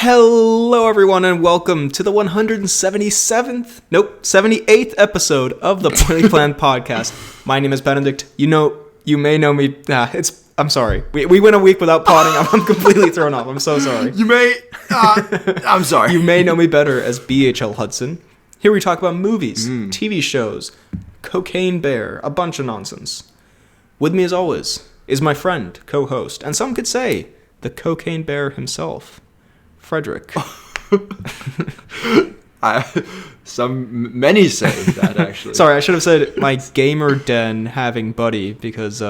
Hello everyone and welcome to the 78th episode of the Poorly Planned Podcast. My name is Benedict. You may know me. I'm sorry. We went a week without potting. I'm completely thrown off. I'm so sorry. I'm sorry. You may know me better as BHL Hudson. Here we talk about movies, TV shows, Cocaine Bear, a bunch of nonsense. With me as always is my friend, co-host, and some could say the Cocaine Bear himself, Frederick. Many say that, actually. Sorry, I should have said my gamer den having buddy, because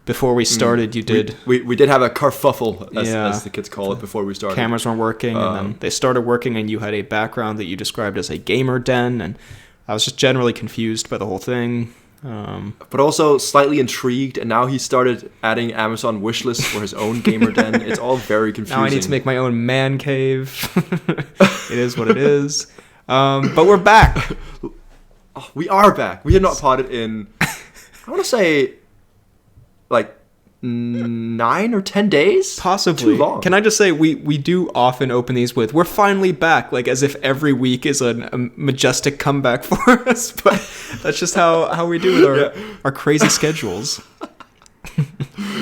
before we started, you did... We did have a kerfuffle, as the kids call it, before we started. Cameras weren't working, and then they started working, and you had a background that you described as a gamer den, and I was just generally confused by the whole thing. But also slightly intrigued, and now he started adding Amazon wishlist for his own gamer den. It's all very confusing. Now I need to make my own man cave. It is what it is. But we're back. Oh, we are back. We had not potted in, I want to say, like 9 or 10 days? Possibly. Too long. Can I just say, we do often open these with, we're finally back, like as if every week is a majestic comeback for us, but that's just how we do with our crazy schedules.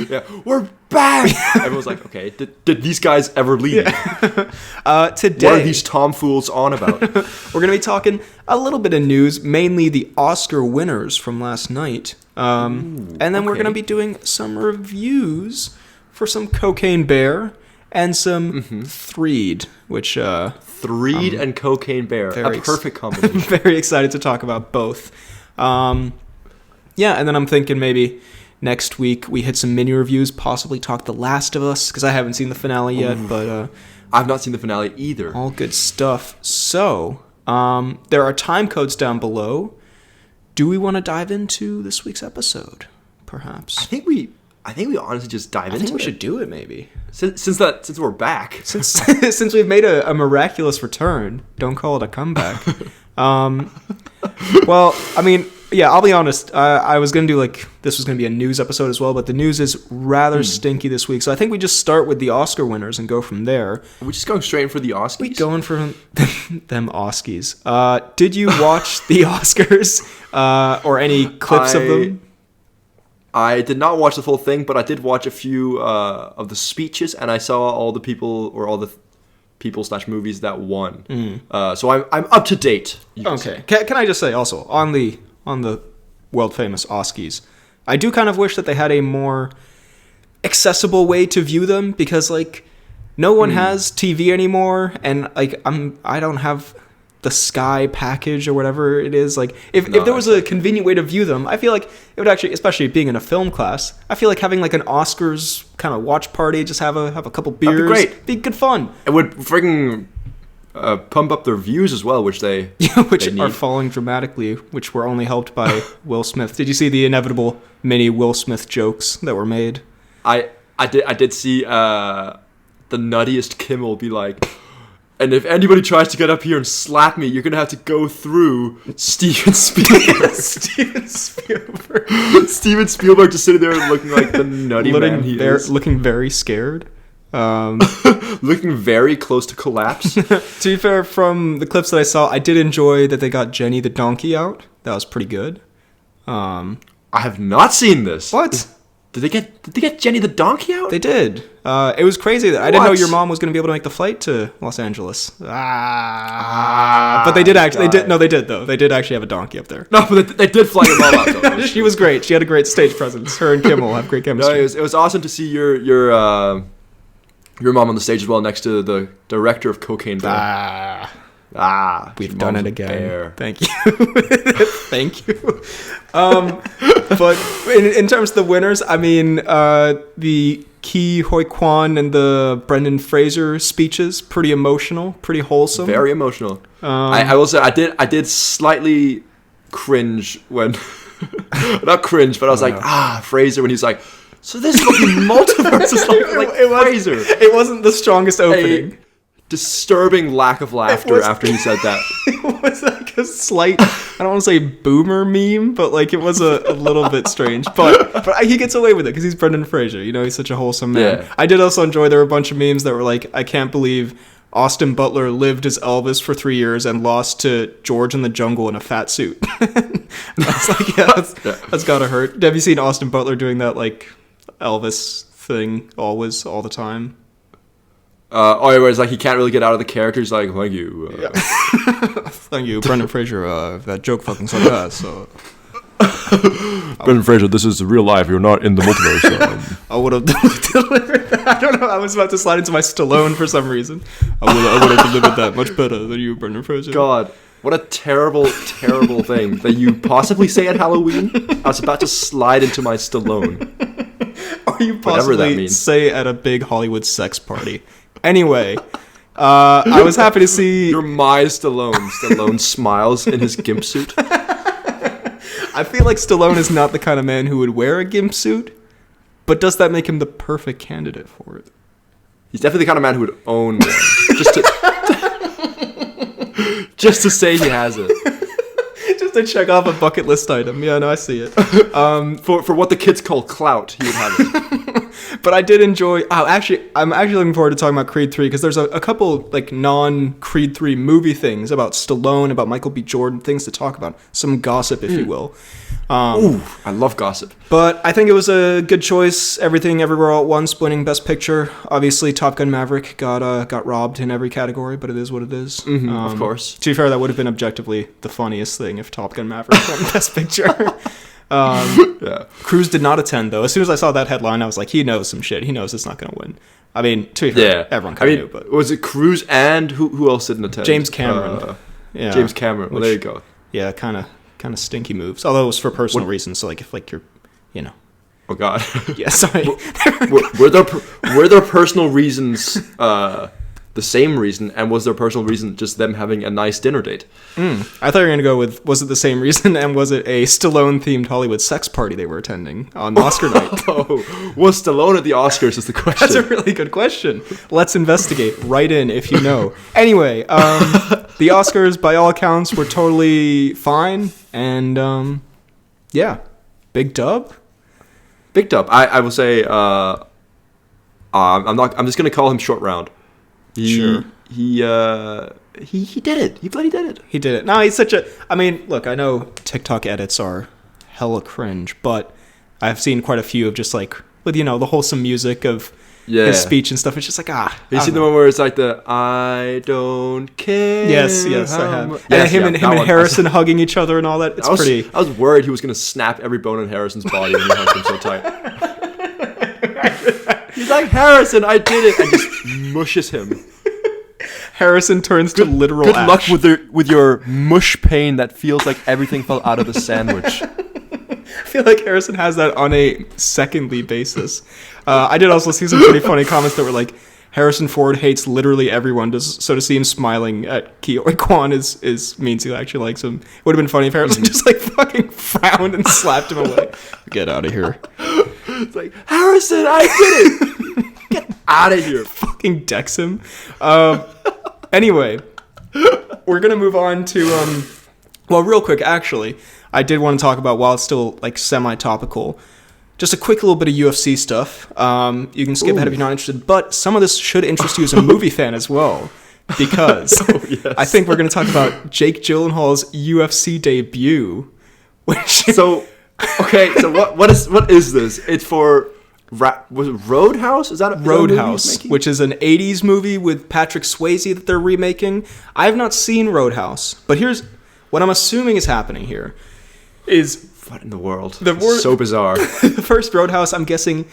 Yeah, we're back! Everyone's like, okay, did these guys ever leave? Yeah. Today, what are these tomfools on about? We're going to be talking a little bit of news, mainly the Oscar winners from last night. And then we're going to be doing some reviews for some Cocaine Bear and some Threed, which... Threed and Cocaine Bear, a perfect combination. Very excited to talk about both. And then I'm thinking maybe next week we hit some mini reviews, possibly talk The Last of Us, because I haven't seen the finale yet, but... I've not seen the finale either. All good stuff. So, there are time codes down below. Do we want to dive into this week's episode, perhaps? I think we honestly just dive into it. I think we should do it, maybe. Since we're back. Since we've made a miraculous return. Don't call it a comeback. Well, I mean, yeah, I'll be honest. I was going to do, this was going to be a news episode as well, but the news is rather stinky this week. So I think we just start with the Oscar winners and go from there. Are we just going straight for the Oscars? We going for them Oscars. Did you watch the Oscars or any clips of them? I did not watch the full thing, but I did watch a few of the speeches, and I saw all the people /movies that won. So I'm up to date. Okay. Can I just say also on the world famous Oscars, I do kind of wish that they had a more accessible way to view them, because no one has TV anymore, and I don't have the Sky package or whatever it is. If there was a convenient way to view them, I feel like it would actually, especially being in a film class, I feel like having an Oscars kind of watch party, just have a couple beers, that'd be great. Be good fun. It would friggin' pump up their views as well, which they are falling dramatically, which were only helped by Will Smith. Did you see the inevitable mini Will Smith jokes that were made? I did see the nuttiest Kimmel be like, and if anybody tries to get up here and slap me, you're gonna have to go through Steven Spielberg. Steven Spielberg just sitting there looking like the nutty man he is. Looking very scared. Looking very close to collapse. To be fair, from the clips that I saw, I did enjoy that they got Jenny the donkey out. That was pretty good. I have not seen this. What? Did they get Jenny the donkey out? They did. It was crazy. I didn't know your mom was going to be able to make the flight to Los Angeles. But they did actually. They did though. They did actually have a donkey up there. No, but they did fly your mom out though. She was great. She had a great stage presence. Her and Kimmel have great chemistry. No, it was awesome to see your mom on the stage as well, next to the director of Cocaine Bear. We've done it again. Bear. Thank you. Thank you. But in terms of the winners, I mean, the Ke Huy Quan and the Brendan Fraser speeches, pretty emotional, pretty wholesome. Very emotional. I will say, I did slightly cringe when, not cringe, but I was Fraser, when he's like, so this is going to be multiverses Fraser. It wasn't the strongest opening. Disturbing lack of laughter after he said that. It was a slight, I don't want to say boomer meme, but it was a little bit strange. But he gets away with it because he's Brendan Fraser. He's such a wholesome man. Yeah. I did also enjoy, there were a bunch of memes that were I can't believe Austin Butler lived as Elvis for 3 years and lost to George in the Jungle in a fat suit. That's like, that's gotta hurt. Have you seen Austin Butler doing that like Elvis thing always, all the time? It's like he can't really get out of the character. He's like, thank you. Thank you, Brendan Fraser. That joke fucking sucked ass. So. Brendan Fraser, this is real life. You're not in the multiverse. I would have delivered that. I don't know. I was about to slide into my Stallone for some reason. I would have delivered that much better than you, Brendan Fraser. God, what a terrible, terrible thing that you possibly say at Halloween. I was about to slide into my Stallone. Or you possibly say at a big Hollywood sex party. Anyway, I was happy to see... You're my Stallone. Stallone smiles in his gimp suit. I feel like Stallone is not the kind of man who would wear a gimp suit, but does that make him the perfect candidate for it? He's definitely the kind of man who would own one. Just to say he has it. Just to check off a bucket list item. Yeah, no, I see it. For what the kids call clout, he would have it. But I did enjoy... I'm actually looking forward to talking about Creed 3, because there's a couple like non-Creed 3 movie things about Stallone, about Michael B. Jordan, things to talk about. Some gossip, if you will. Ooh, I love gossip. But I think it was a good choice. Everything, Everywhere, All at Once, winning Best Picture. Obviously, Top Gun Maverick got robbed in every category, but it is what it is. Of course. To be fair, that would have been objectively the funniest thing if Top Gun Maverick won Best Picture. Cruise did not attend, though. As soon as I saw that headline, I was like, he knows some shit. He knows it's not going to win. I mean, to be fair, everyone kind of knew. But was it Cruise and who else didn't attend? James Cameron. James Cameron. Well, there you go. Yeah, kind of stinky moves. Although it was for personal reasons. So, like, if like you're, you know. Oh God. Yeah, sorry. were there personal reasons? The same reason, and was their personal reason just them having a nice dinner date? I thought you were going to go with, was it the same reason, and was it a Stallone-themed Hollywood sex party they were attending on Oscar night? Was Stallone at the Oscars is the question. That's a really good question. Let's investigate. Write in if you know. Anyway, the Oscars, by all accounts, were totally fine, and yeah, big dub. Big dub. I will say, I'm just going to call him Short Round. He did it. He bloody did it. He did it. No, he's such a... I mean, look, I know TikTok edits are hella cringe, but I've seen quite a few of just like, with, you know, the wholesome music of his speech and stuff. It's just like, You seen the one where it's like the, I don't care. Yes, I have. And him and Harrison hugging each other and all that. It's pretty... I was worried he was going to snap every bone in Harrison's body when he hugged him so tight. He's like, Harrison, I did it, and just mushes him. Harrison turns to literal ash. Good luck with your mush pain that feels like everything fell out of the sandwich. I feel like Harrison has that on a secondly basis. I did also see some pretty funny comments that were like, Harrison Ford hates literally everyone, so to see him smiling at Ke-Huy Quan means he actually likes him. It would have been funny if Harrison just like fucking frowned and slapped him away. Get out of here. It's like, Harrison, I did it! Get out of here. Fucking decks him. Anyway, we're going to move on to, well, real quick, actually, I did want to talk about, while it's still like semi-topical, just a quick little bit of UFC stuff. You can skip ahead if you're not interested, but some of this should interest you as a movie fan as well, because I think we're going to talk about Jake Gyllenhaal's UFC debut. So what is this? It's for was it Roadhouse? Is that a Roadhouse, which is an 80s movie with Patrick Swayze that they're remaking. I have not seen Roadhouse, but here's what I'm assuming is happening here. What in the world? So bizarre. The first Roadhouse, I'm guessing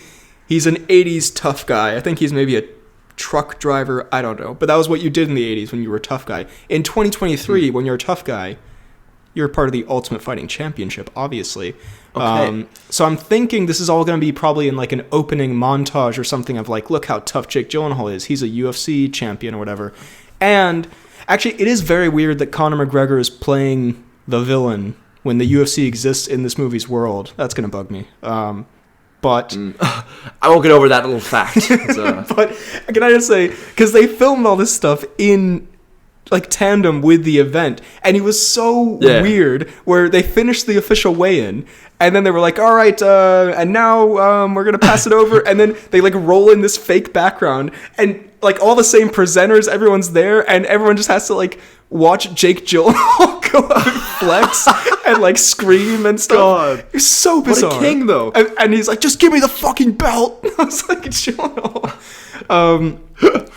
he's an 80s tough guy. I think he's maybe a truck driver. I don't know. But that was what you did in the 80s when you were a tough guy. In 2023, when you're a tough guy, you're part of the Ultimate Fighting Championship, obviously. Okay. So I'm thinking this is all going to be probably in like an opening montage or something of like, look how tough Jake Gyllenhaal is. He's a UFC champion or whatever. And actually, it is very weird that Conor McGregor is playing the villain when the UFC exists in this movie's world. That's going to bug me. But I won't get over that little fact. But can I just say, because they filmed all this stuff in like tandem with the event, and it was so weird, where they finished the official weigh-in, and then they were like, all right, and now we're going to pass it over, and then they like roll in this fake background, and like all the same presenters, everyone's there, and everyone just has to like watch Jake Gyllenhaal go up and flex and like scream and stuff. God. It's so bizarre. What a king, though. And he's like, just give me the fucking belt. I was like, Gyllenhaal.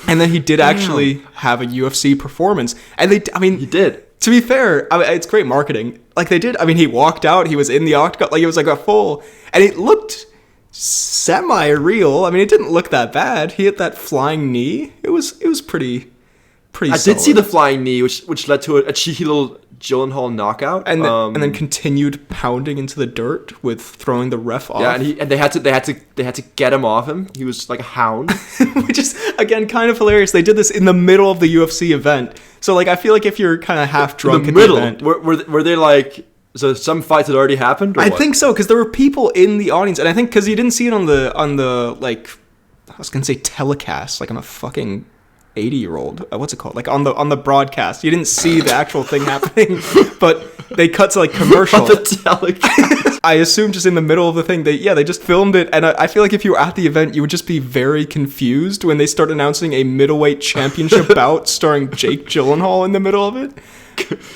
And then he did actually have a UFC performance, and he did. To be fair, it's great marketing. Like they did. I mean, he walked out. He was in the octagon. Like it was like a full, and it looked semi-real. I mean, it didn't look that bad. He hit that flying knee. It was pretty. I did see the flying knee, which led to a cheeky little Gyllenhaal knockout, and then continued pounding into the dirt with throwing the ref off. Yeah, and they had to get him off him. He was like a hound, which is again kind of hilarious. They did this in the middle of the UFC event, so like I feel like if you're kind of half drunk in the middle, were they like? So some fights had already happened? Or I think so, because there were people in the audience, and I think because you didn't see it on the like, I was gonna say telecast, like on a fucking 80-year-old. What's it called? Like on the broadcast, you didn't see the actual thing happening, but they cut to like commercial. On the telecast. I assume just in the middle of the thing, they just filmed it, and I feel like if you were at the event, you would just be very confused when they start announcing a middleweight championship bout starring Jake Gyllenhaal in the middle of it.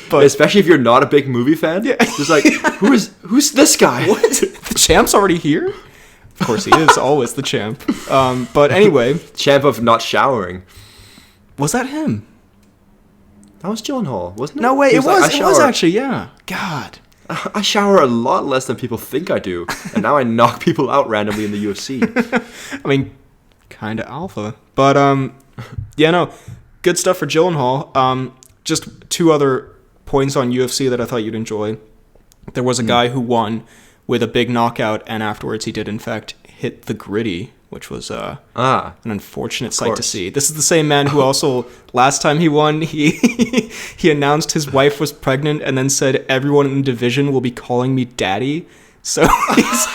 But especially if you're not a big movie fan, just like who's this guy? What? The champ's already here? Of course he is always the champ. But anyway, champ of not showering. Was that him? That was Gyllenhaal, wasn't it? No way, it was actually, yeah. God. I shower a lot less than people think I do, and now I knock people out randomly in the UFC. I mean, kind of alpha. But, yeah, no, good stuff for Gyllenhaal. Just two other points on UFC that I thought you'd enjoy. There was a guy who won with a big knockout, and afterwards he did, in fact, hit the gritty, which was an unfortunate sight to see. This is the same man who also, last time he won, he announced his wife was pregnant and then said, everyone in the division will be calling me daddy. So he's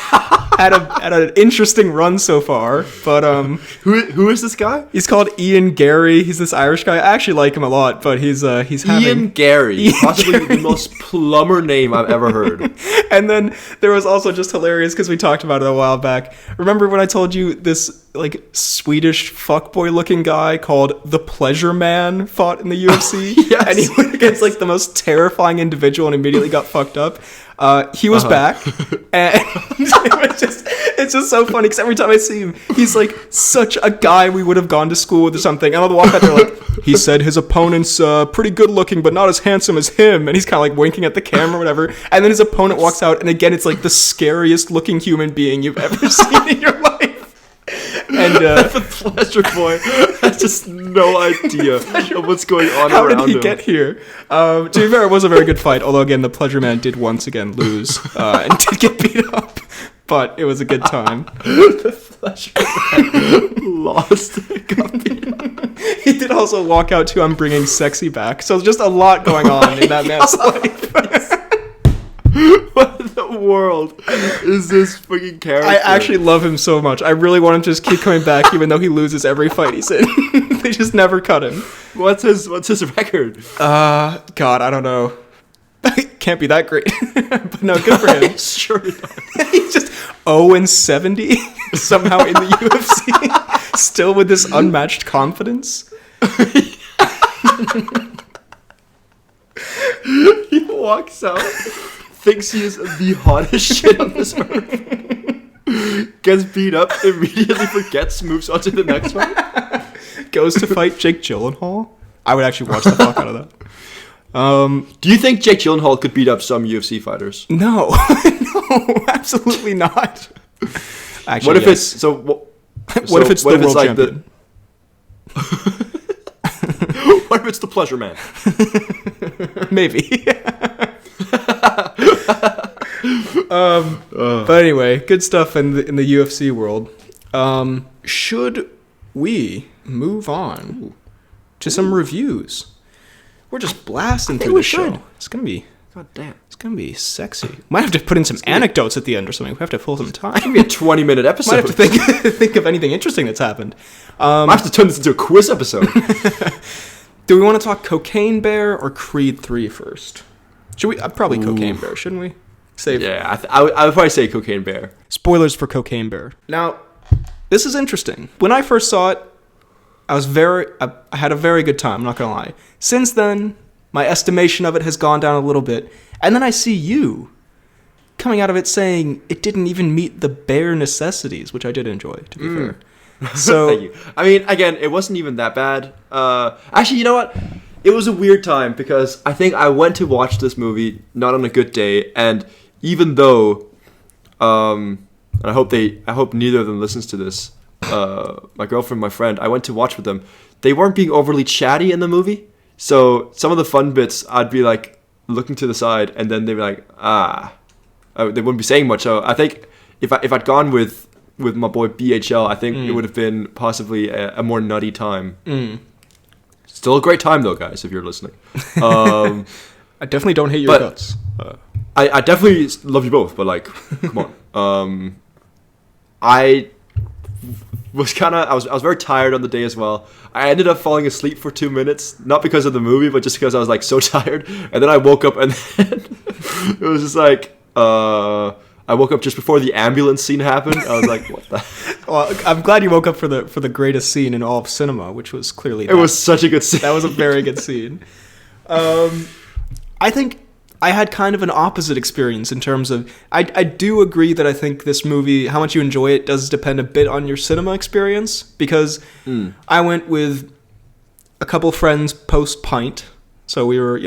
had an interesting run so far. But who is this guy? He's called Ian Gary. He's this Irish guy. I actually like him a lot, but he's Ian Gary, possibly the most plumber name I've ever heard. And then there was also just hilarious because we talked about it a while back. Remember when I told you this like Swedish fuckboy looking guy called the Pleasure Man fought in the UFC? Yes. And he went against like the most terrifying individual and immediately got fucked up. He was back, and it's just so funny because every time I see him, he's like such a guy we would have gone to school with or something. And I'll walk out there like, he said his opponent's pretty good looking, but not as handsome as him. And he's kind of like winking at the camera or whatever. And then his opponent walks out, and again, it's like the scariest looking human being you've ever seen in your life. And the Pleasure Boy has just no idea of what's going on How around him. did he get here? To be fair, it was a very good fight, although again, the Pleasure Man did once again lose and did get beat up, but it was a good time. The Pleasure Man lost and got beat up. He did also walk out to I'm bringing sexy back, so just a lot going on in that man's life. What in the world is this freaking character? I actually love him so much. I really want him to just keep coming back, even though he loses every fight he's in. They just never cut him. What's his record? God, I don't know. Can't be that great. But no, good for him. Sure. He's just 0-70 somehow in the UFC, still with this unmatched confidence. He walks out, thinks he is the hottest shit on this earth, gets beat up, immediately forgets, moves on to the next one. Goes to fight Jake Gyllenhaal. I would actually watch the fuck out of that. Do you think Jake Gyllenhaal could beat up some UFC fighters? No. No, absolutely not. Actually, what if it's so? What if it's the world champion? What if it's the Pleasure Man? Maybe. But anyway, good stuff in the UFC world. Should we move on to some reviews? We're just blasting through the show. It's gonna be. God damn. It's gonna be sexy. Might have to put in some anecdotes at the end or something. We have to fill some time. It's gonna be a 20-minute episode. Might have to think of anything interesting that's happened. I have to turn this into a quiz episode. Do we want to talk Cocaine Bear or Creed 3 first? Should we? Probably Cocaine Bear, shouldn't we? Yeah, I would probably say Cocaine Bear. Spoilers for Cocaine Bear. Now, this is interesting. When I first saw it, I had a very good time, I'm not gonna lie. Since then, my estimation of it has gone down a little bit. And then I see you coming out of it saying it didn't even meet the bare necessities, which I did enjoy, to be fair. So, thank you. I mean, again, it wasn't even that bad. Actually, you know what? It was a weird time because I think I went to watch this movie not on a good day, and even though, I hope neither of them listens to this. My girlfriend, my friend, I went to watch with them. They weren't being overly chatty in the movie, so some of the fun bits, I'd be like looking to the side, and then they'd be like, they wouldn't be saying much. So I think if I'd gone with my boy BHL, I think it would have been possibly a more nutty time. Still a great time though, guys, if you're listening. I definitely don't hate your guts. I definitely love you both, but like, come on. I was very tired on the day as well. I ended up falling asleep for 2 minutes, not because of the movie, but just because I was like so tired. And then I woke up, and then it was just like I woke up just before the ambulance scene happened. I was like, what the? Well, I'm glad you woke up for the greatest scene in all of cinema, which was clearly it was such a good scene. That was a very good scene. I think I had kind of an opposite experience in terms of I do agree that I think this movie, how much you enjoy it, does depend a bit on your cinema experience, because I went with a couple friends post pint, so we were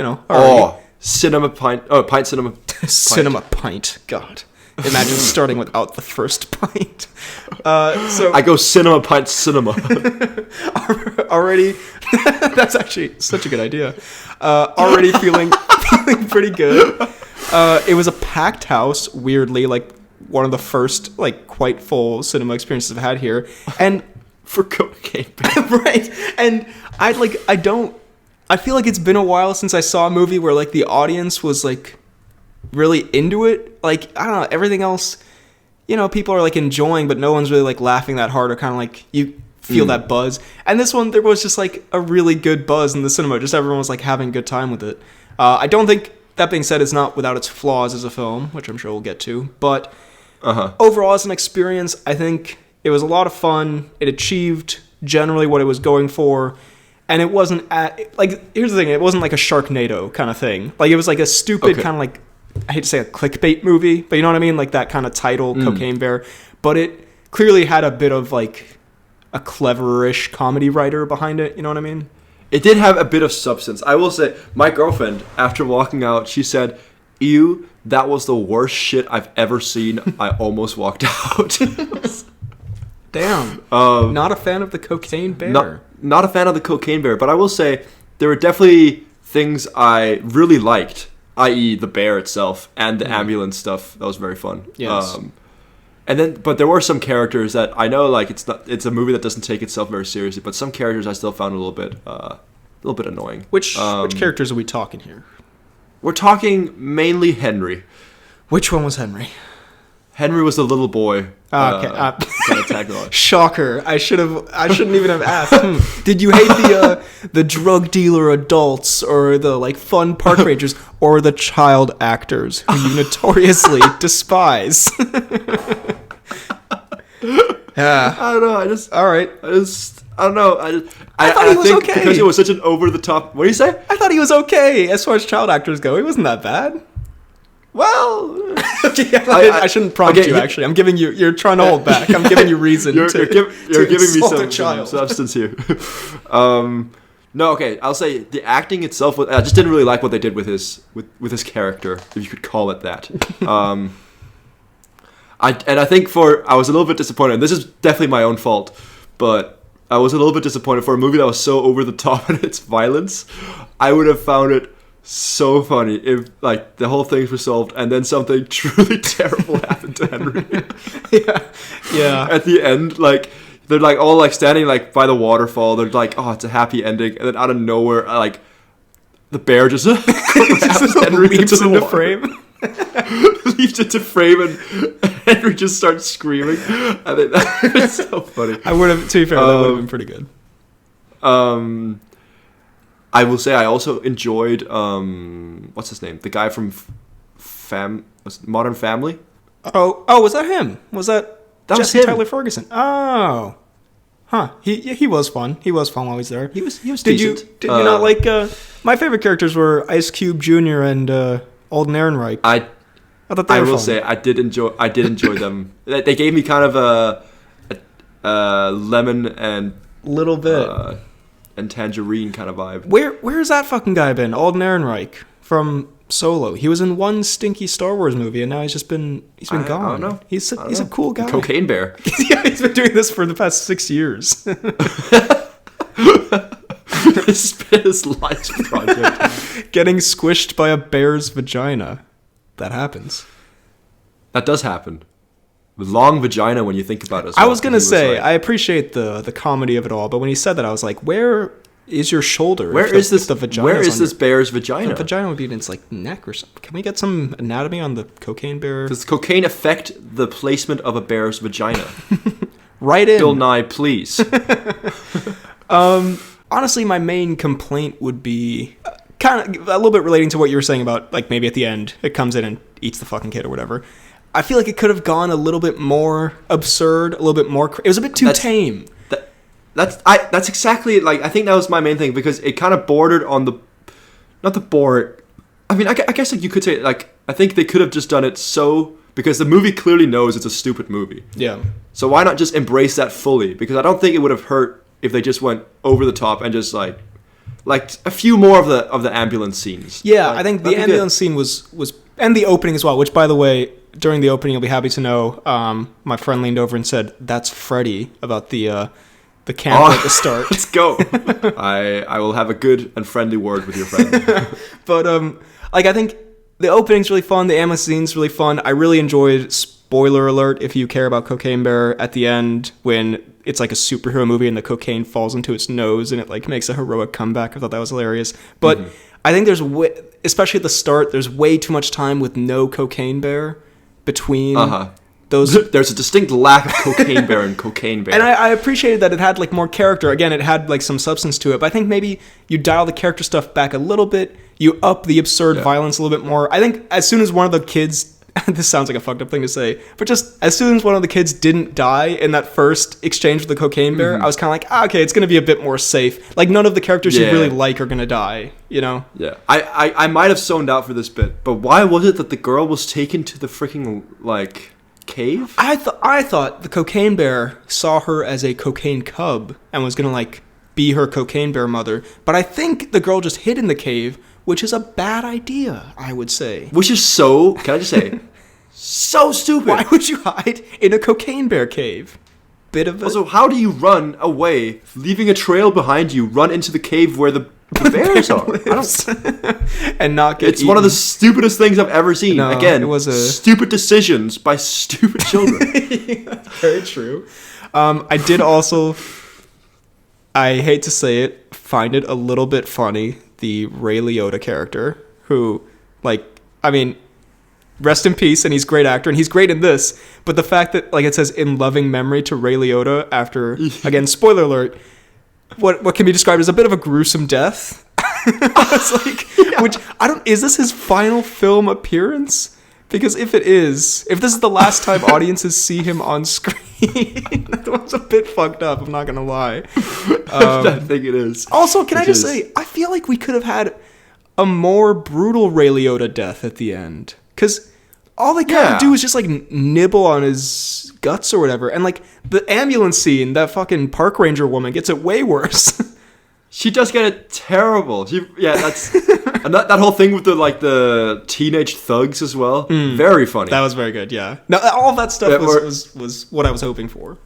cinema pint cinema pint. Cinema pint. God, imagine starting without the first pint. So I go cinema pint cinema. Already, that's actually such a good idea. Already feeling pretty good. It was a packed house, weirdly, like one of the first like quite full cinema experiences I've had here, and for Cocaine Bear. Right. And I feel like it's been a while since I saw a movie where like the audience was like really into it. Like, I don't know, everything else, people are like enjoying, but no one's really like laughing that hard, or kind of like you feel that buzz. And this one, there was just like a really good buzz in the cinema. Just everyone was like having a good time with it. I don't think, that being said, it's not without its flaws as a film, which I'm sure we'll get to. But overall, as an experience, I think it was a lot of fun. It achieved generally what it was going for. And it wasn't here's the thing, it wasn't like a Sharknado kind of thing. Like, it was like a stupid kind of like, I hate to say a clickbait movie, but you know what I mean? Like that kind of title, Cocaine Bear. But it clearly had a bit of like a cleverish comedy writer behind it, you know what I mean? It did have a bit of substance. I will say, my girlfriend, after walking out, she said, "Ew, that was the worst shit I've ever seen. I almost walked out." Damn. Not a fan of the Cocaine Bear. Not a fan of the Cocaine Bear, but I will say there were definitely things I really liked, i.e. the bear itself and the ambulance stuff. That was very fun. Yes. But there were some characters that I know, like, it's a movie that doesn't take itself very seriously, but some characters I still found a little bit annoying. Which characters are we talking here? We're talking mainly Henry. Which one was Henry? Henry was the little boy. Okay. Shocker. I shouldn't even have asked. Did you hate the drug dealer adults, or the like fun park rangers, or the child actors who you notoriously despise? Yeah. I don't know. I don't know. I thought he was think okay. Because it was such an over the top. What do you say? I thought he was okay as far as child actors go. He wasn't that bad. Well, I shouldn't prompt you. Actually, I'm giving you. You're trying to hold back. I'm giving you reason. You're giving me some substance here. No, okay. I'll say the acting itself. I just didn't really like what they did with his character, if you could call it that. I think I was a little bit disappointed. And this is definitely my own fault, but I was a little bit disappointed for a movie that was so over the top in its violence. I would have found it so funny if like the whole thing's resolved and then something truly terrible happened to Henry. Yeah. At the end, like they're like all like standing like by the waterfall. They're like, oh, it's a happy ending, and then out of nowhere, like the bear just Henry leaps into frame. Leaps into frame, and Henry just starts screaming. I think that's so funny. I would have, to be fair, that would have been pretty good. I will say I also enjoyed what's his name? The guy from Modern Family. Oh, was that him? Was that Jesse was him. Tyler Ferguson? Oh, Huh. He was fun. He was fun while he was there. He was Did decent. you not like... my favorite characters were Ice Cube Jr. and Alden Ehrenreich. I thought they were fun. will say I did enjoy them. They gave me kind of a lemon and little bit and tangerine kind of vibe. Where's that fucking guy been? Alden Ehrenreich from Solo. He was in one stinky Star Wars movie, and now he's been gone. I don't know. He's a cool guy. Cocaine Bear. Yeah, he's been doing this for the past 6 years. This has been his life project. Getting squished by a bear's vagina. That happens. That does happen. Long vagina when you think about it. I was gonna say, I appreciate the comedy of it all, but when he said that, I was like, where is your shoulder? Where is this bear's vagina? The vagina would be in its like neck or something. Can we get some anatomy on the cocaine bear? Does cocaine affect the placement of a bear's vagina? Right in. Bill Nye, please. Honestly, my main complaint would be kind of a little bit relating to what you were saying about, like, maybe at the end it comes in and eats the fucking kid or whatever. I feel like it could have gone a little bit more absurd, a little bit more... It was a bit too tame. That's exactly, like, I think that was my main thing, because it kind of bordered on the... Not the board... I mean, I guess, like, you could say, like, I think they could have just done it so... Because the movie clearly knows it's a stupid movie. Yeah. So why not just embrace that fully? Because I don't think it would have hurt if they just went over the top and just, like a few more of the ambulance scenes. Yeah, like, I think the ambulance scene was... And the opening as well, which, by the way... During the opening, you'll be happy to know, my friend leaned over and said, "That's Freddy," about the camp at the start. Let's go. I will have a good and friendly word with your friend. But like, I think the opening's really fun. The ambulance scene's really fun. I really enjoyed, spoiler alert, if you care about Cocaine Bear, at the end when it's like a superhero movie and the cocaine falls into its nose and it like makes a heroic comeback. I thought that was hilarious. But I think there's especially at the start, there's way too much time with no Cocaine Bear between those. There's a distinct lack of Cocaine Bear and Cocaine Bear. And I appreciated that it had like more character. Again, it had like some substance to it. But I think maybe you dial the character stuff back a little bit. You up the absurd violence a little bit more. I think as soon as one of the kids... this sounds like a fucked up thing to say, but just as soon as one of the kids didn't die in that first exchange with the Cocaine Bear, I was kind of like, okay, it's going to be a bit more safe. Like, none of the characters you really like are going to die, you know? Yeah. I might have zoned out for this bit, but why was it that the girl was taken to the freaking, like, cave? I thought the Cocaine Bear saw her as a cocaine cub and was going to, like, be her Cocaine Bear mother, but I think the girl just hid in the cave, which is a bad idea, I would say. Which is so, can I just say, so stupid. Why would you hide in a Cocaine Bear cave? Bit of a... Also, how do you run away, leaving a trail behind you, run into the cave where the bears are? And not get It's one of the stupidest things I've ever seen. No, Again, it was stupid decisions by stupid children. Very true. I did also, I hate to say it, find it a little bit funny, the Ray Liotta character, who, like, I mean, rest in peace, and he's a great actor, and he's great in this, but the fact that, like, it says in loving memory to Ray Liotta after, again, spoiler alert, what can be described as a bit of a gruesome death. It's like, which, is this his final film appearance? Because if this is the last time audiences see him on screen, that was a bit fucked up, I'm not gonna lie. I think it is. Also, can I just say, I feel like we could have had a more brutal Ray Liotta death at the end. Because all they kind of do is just, like, nibble on his guts or whatever. And, like, the ambulance scene, that fucking park ranger woman gets it way worse. She does get it terrible. That's... and that whole thing with the teenage thugs as well. Very funny. That was very good, yeah. No, all of that stuff was what I was hoping for.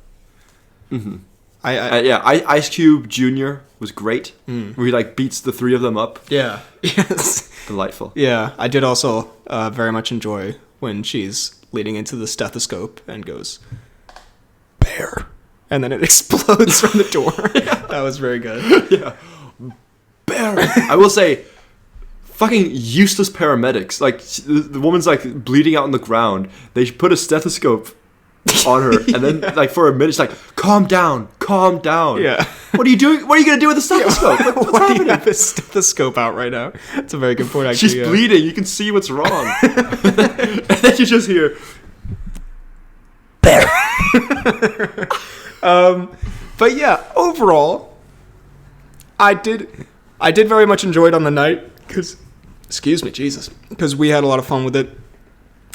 Mm-hmm. Ice Cube Jr. was great. Where he, like, beats the three of them up. Yeah. Yes. Delightful. Yeah, I did also very much enjoy when she's leading into the stethoscope and goes, "Bear." And then it explodes from the door. That was very good. Yeah. Bear. I will say, fucking useless paramedics. Like, the woman's, like, bleeding out on the ground. They put a stethoscope on her, and then, like, for a minute, she's like, calm down. Yeah. What are you doing? What are you going to do with the stethoscope? What's Why happening? do you have this stethoscope out right now? That's a very good point, actually. She's bleeding. You can see what's wrong. And then you just hear, Bear. But yeah, overall, I did very much enjoy it on the night because, excuse me, Jesus, because we had a lot of fun with it.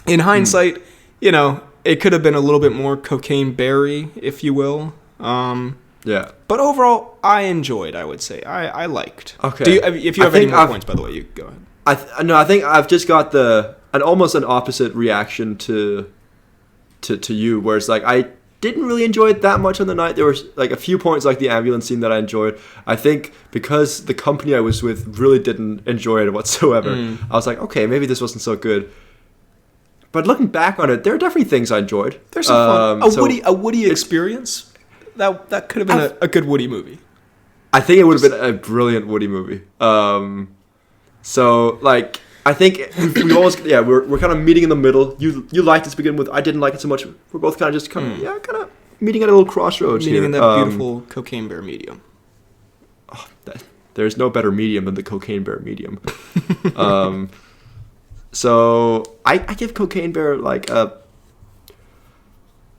In hindsight, it could have been a little bit more cocaine berry, if you will. Yeah. But overall, I enjoyed, I would say. I liked. Okay. If you have any more points, by the way, you go ahead. I think I've just got almost an opposite reaction to you, where it's like I didn't really enjoy it that much on the night. There was like a few points, like the ambulance scene, that I enjoyed. I think because the company I was with really didn't enjoy it whatsoever, I was like, okay, maybe this wasn't so good. But looking back on it, there are definitely things I enjoyed. There's some fun. A Woody experience. That could have been a good Woody movie. I think it would have been a brilliant Woody movie. So like, I think we always we're kind of meeting in the middle. You liked it to begin with. I didn't like it so much. We're both kind of just kind of meeting at a little crossroads meeting here. In that beautiful cocaine bear medium. There's no better medium than the cocaine bear medium. So I give Cocaine Bear like a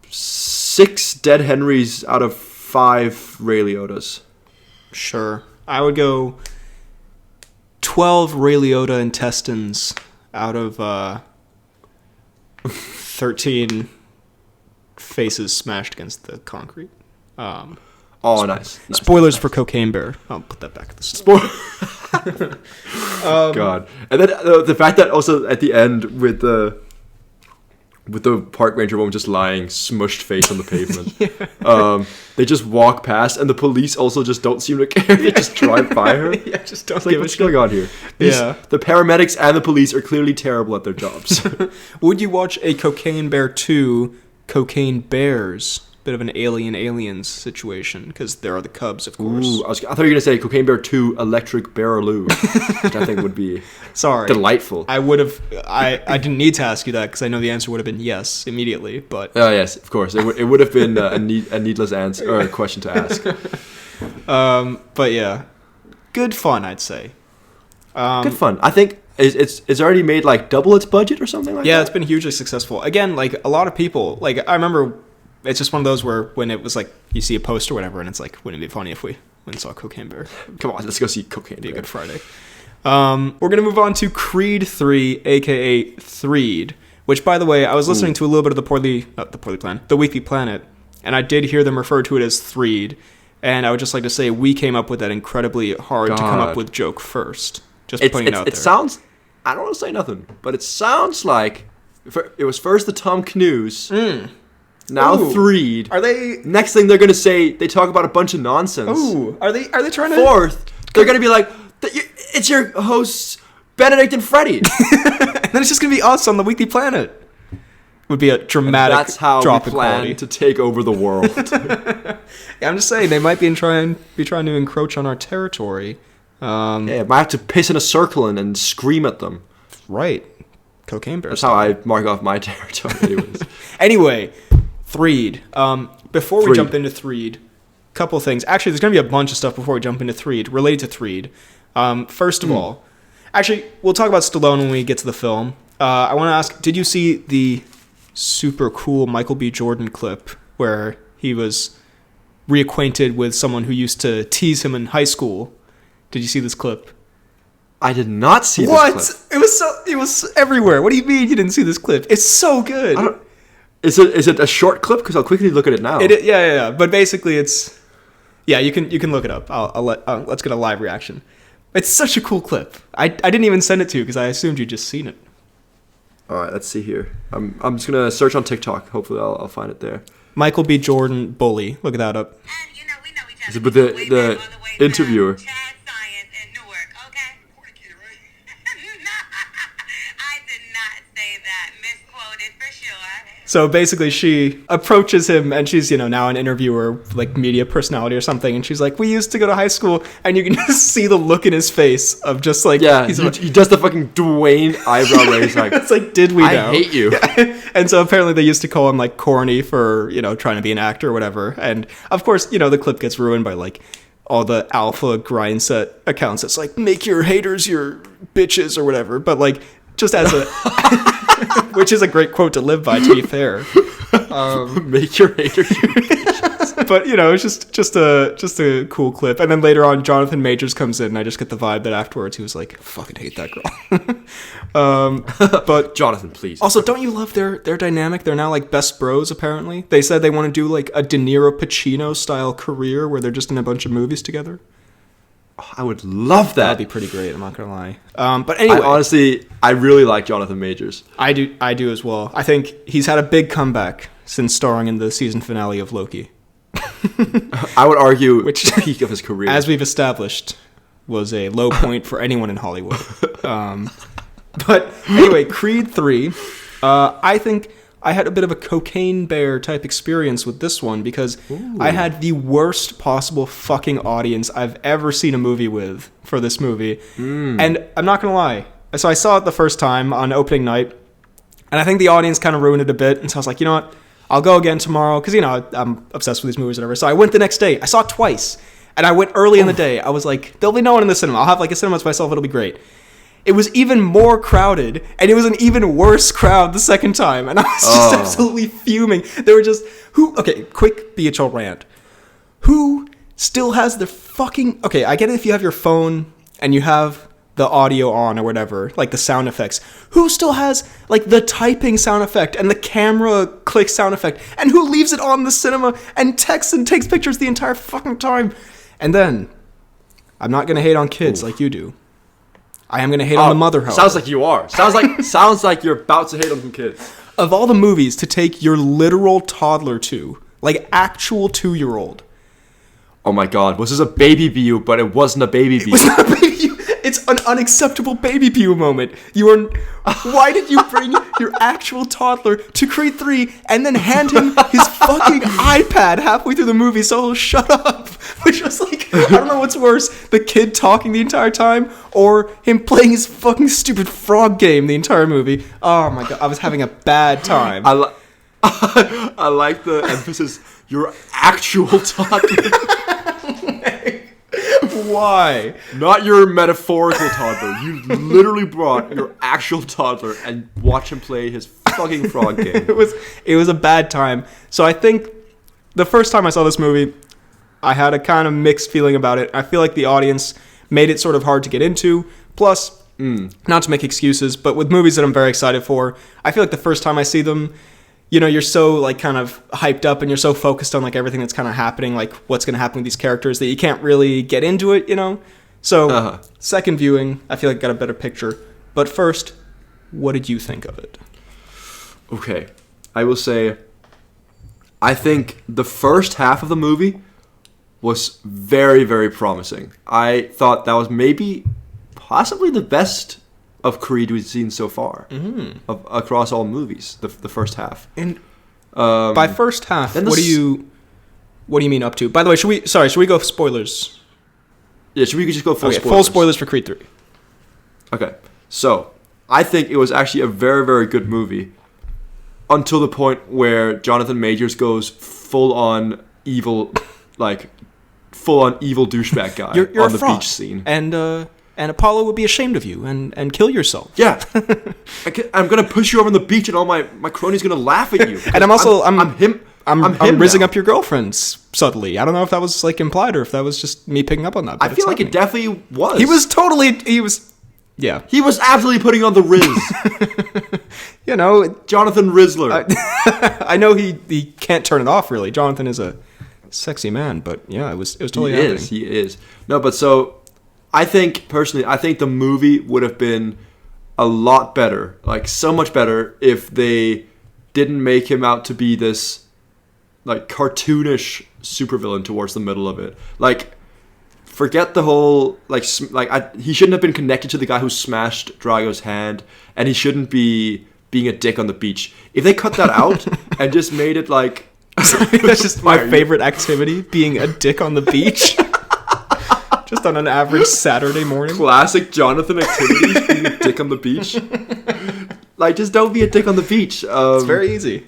6 Dead Henrys out of 5 Ray Liotas. Sure. I would go 12 Ray Liotta intestines out of 13 faces smashed against the concrete. Nice. Spoilers for Cocaine Bear. I'll put that back at the spoiler. God. And then the fact that also at the end with the park ranger woman just lying smushed face on the pavement, they just walk past, and the police also just don't seem to care. They just drive by her. Just don't give what's going on here. The paramedics and the police are clearly terrible at their jobs. Would you watch a Cocaine Bear 2 Cocaine Bears? Bit of an aliens situation, because there are the Cubs, of course. Ooh, I thought you were going to say Cocaine Bear 2 Electric Bearaloo, which I think would be delightful. I would have. I didn't need to ask you that, because I know the answer would have been yes immediately. But yes, of course, it would have been a needless answer or a question to ask. But yeah, good fun, I'd say. Good fun. I think it's already made like double its budget or something like that. Yeah, it's been hugely successful. Again, like a lot of people, like I remember. It's just one of those where when it was like you see a post or whatever, and it's like, wouldn't it be funny if we went and saw Cocaine Bear? Come on, let's go see Cocaine Bear. It'd be a good Friday. We're gonna move on to Creed 3, aka Threed, which, by the way, I was listening to a little bit of the Weekly Planet, and I did hear them refer to it as Threed, and I would just like to say we came up with that incredibly hard to come up with joke first. Just putting it out there. It sounds. I don't want to say nothing, but it sounds like it was first the Tom Cnews. Now Threed. Are they? Next thing they're gonna say, they talk about a bunch of nonsense. Ooh, are they trying to? Fourth, they're gonna be like, it's your hosts Benedict and Freddie. And then it's just gonna be us on the Weekly Planet. Would be a dramatic that's how drop we in quality. plan to take over the world. Yeah, I'm just saying they might be trying to encroach on our territory. Might have to piss in a circle and scream at them. Right. Cocaine Bear. That's how I mark off my territory, anyways. Anyway. Threed. Before we jump into Threed, couple things. Actually, there's going to be a bunch of stuff before we jump into Threed, related to Threed. First of all, actually, we'll talk about Stallone when we get to the film. I want to ask, did you see the super cool Michael B. Jordan clip where he was reacquainted with someone who used to tease him in high school? Did you see this clip? I did not see this clip. What? It was everywhere. What do you mean you didn't see this clip? It's so good. Is it a short clip? Because I'll quickly look at it now. Yeah. But basically, it's you can look it up. Let's get a live reaction. It's such a cool clip. I didn't even send it to you because I assumed you'd just seen it. All right, let's see here. I'm just gonna search on TikTok. Hopefully, I'll find it there. Michael B. Jordan bully. Look that up. And we know each other. Is it with the interviewer? So basically, she approaches him, and she's, now an interviewer, like media personality or something, and she's like, we used to go to high school, and you can just see the look in his face of just like... Yeah, he does the fucking Dwayne eyebrow raise, like... It's like, did we know? I hate you. Yeah. And so apparently they used to call him, like, corny for, trying to be an actor or whatever, and of course, the clip gets ruined by, like, all the alpha grind set accounts. It's like, make your haters your bitches or whatever, but, like, just as a... which is a great quote to live by, to be fair. Make your haters your bitches. But it's just a cool clip. And then later on, Jonathan Majors comes in, and I just get the vibe that afterwards he was like, "Fucking hate that girl." But Jonathan, please. Also, don't you love their dynamic? They're now like best bros. Apparently, they said they want to do like a De Niro Pacino style career where they're just in a bunch of movies together. I would love that. That'd be pretty great. I'm not gonna lie. But anyway, I really like Jonathan Majors. I do as well. I think he's had a big comeback since starring in the season finale of Loki. I would argue which peak of his career, as we've established, was a low point for anyone in Hollywood. But anyway, Creed 3. I think I had a bit of a cocaine bear type experience with this one because I had the worst possible fucking audience I've ever seen a movie with for this movie. And I'm not going to lie. So I saw it the first time on opening night, and I think the audience kind of ruined it a bit. And so I was like, you know what? I'll go again tomorrow because, I'm obsessed with these movies and whatever. So I went the next day. I saw it twice, and I went early in the day. I was like, there'll be no one in the cinema. I'll have like a cinema to myself. It'll be great. It was even more crowded, and it was an even worse crowd the second time, and I was just absolutely fuming. They were just, quick BHL rant. Who still has their fucking... Okay, I get it if you have your phone and you have the audio on or whatever, like the sound effects. Who still has, like, the typing sound effect and the camera click sound effect, and who leaves it on the cinema and texts and takes pictures the entire fucking time? And then, I'm not going to hate on kids like you do. I am going to hate on the mother, however. Sounds like you are. Sounds like you're about to hate on some kids. Of all the movies to take your literal toddler to, like actual 2-year-old. Oh my god, was this a baby view, but it wasn't a baby view. It was not a baby view. It's an unacceptable baby view moment. Why did you bring your actual toddler to Creed 3 and then hand him his fucking iPad halfway through the movie so he'll shut up? Which was like, I don't know what's worse, the kid talking the entire time or him playing his fucking stupid frog game the entire movie. Oh my god, I was having a bad time. I like the emphasis, your actual toddler. Why? Not your metaphorical toddler. You literally brought your actual toddler and watched him play his fucking frog game. It was a bad time. So I think the first time I saw this movie, I had a kind of mixed feeling about it. I feel like the audience made it sort of hard to get into. Plus, not to make excuses, but with movies that I'm very excited for, I feel like the first time I see them, you're so like kind of hyped up and you're so focused on like everything that's kind of happening, like what's going to happen with these characters that you can't really get into it, So second viewing, I feel like I got a better picture. But first, what did you think of it? Okay, I will say, I think the first half of the movie was very, very promising. I thought that was possibly the best of Creed we've seen so far, across all movies. The first half, and by first half, what do you mean up to? By the way, should we go spoilers? Yeah, should we just go full spoilers? Full spoilers for Creed 3. Okay, so I think it was actually a very, very good movie until the point where Jonathan Majors goes full on evil douchebag guy you're on the beach scene, and Apollo would be ashamed of you and kill yourself. Yeah. I'm going to push you over on the beach and all my cronies going to laugh at you. And I'm rizzing now. Up your girlfriends subtly. I don't know if that was like implied or if that was just me picking up on that. I feel like it definitely was. He was yeah. He was absolutely putting on the Riz. Jonathan Rizzler. I know he can't turn it off really. Jonathan is a sexy man, but yeah, it was totally happening. He is. No, but so I think the movie would have been a lot better, like so much better, if they didn't make him out to be this like cartoonish supervillain towards the middle of it. Like, forget the whole he shouldn't have been connected to the guy who smashed Drago's hand, and he shouldn't be being a dick on the beach. If they cut that out and just made it like that's just my favorite activity, being a dick on the beach. Just on an average Saturday morning. Classic Jonathan activities, being a dick on the beach. Like, just don't be a dick on the beach. It's very easy.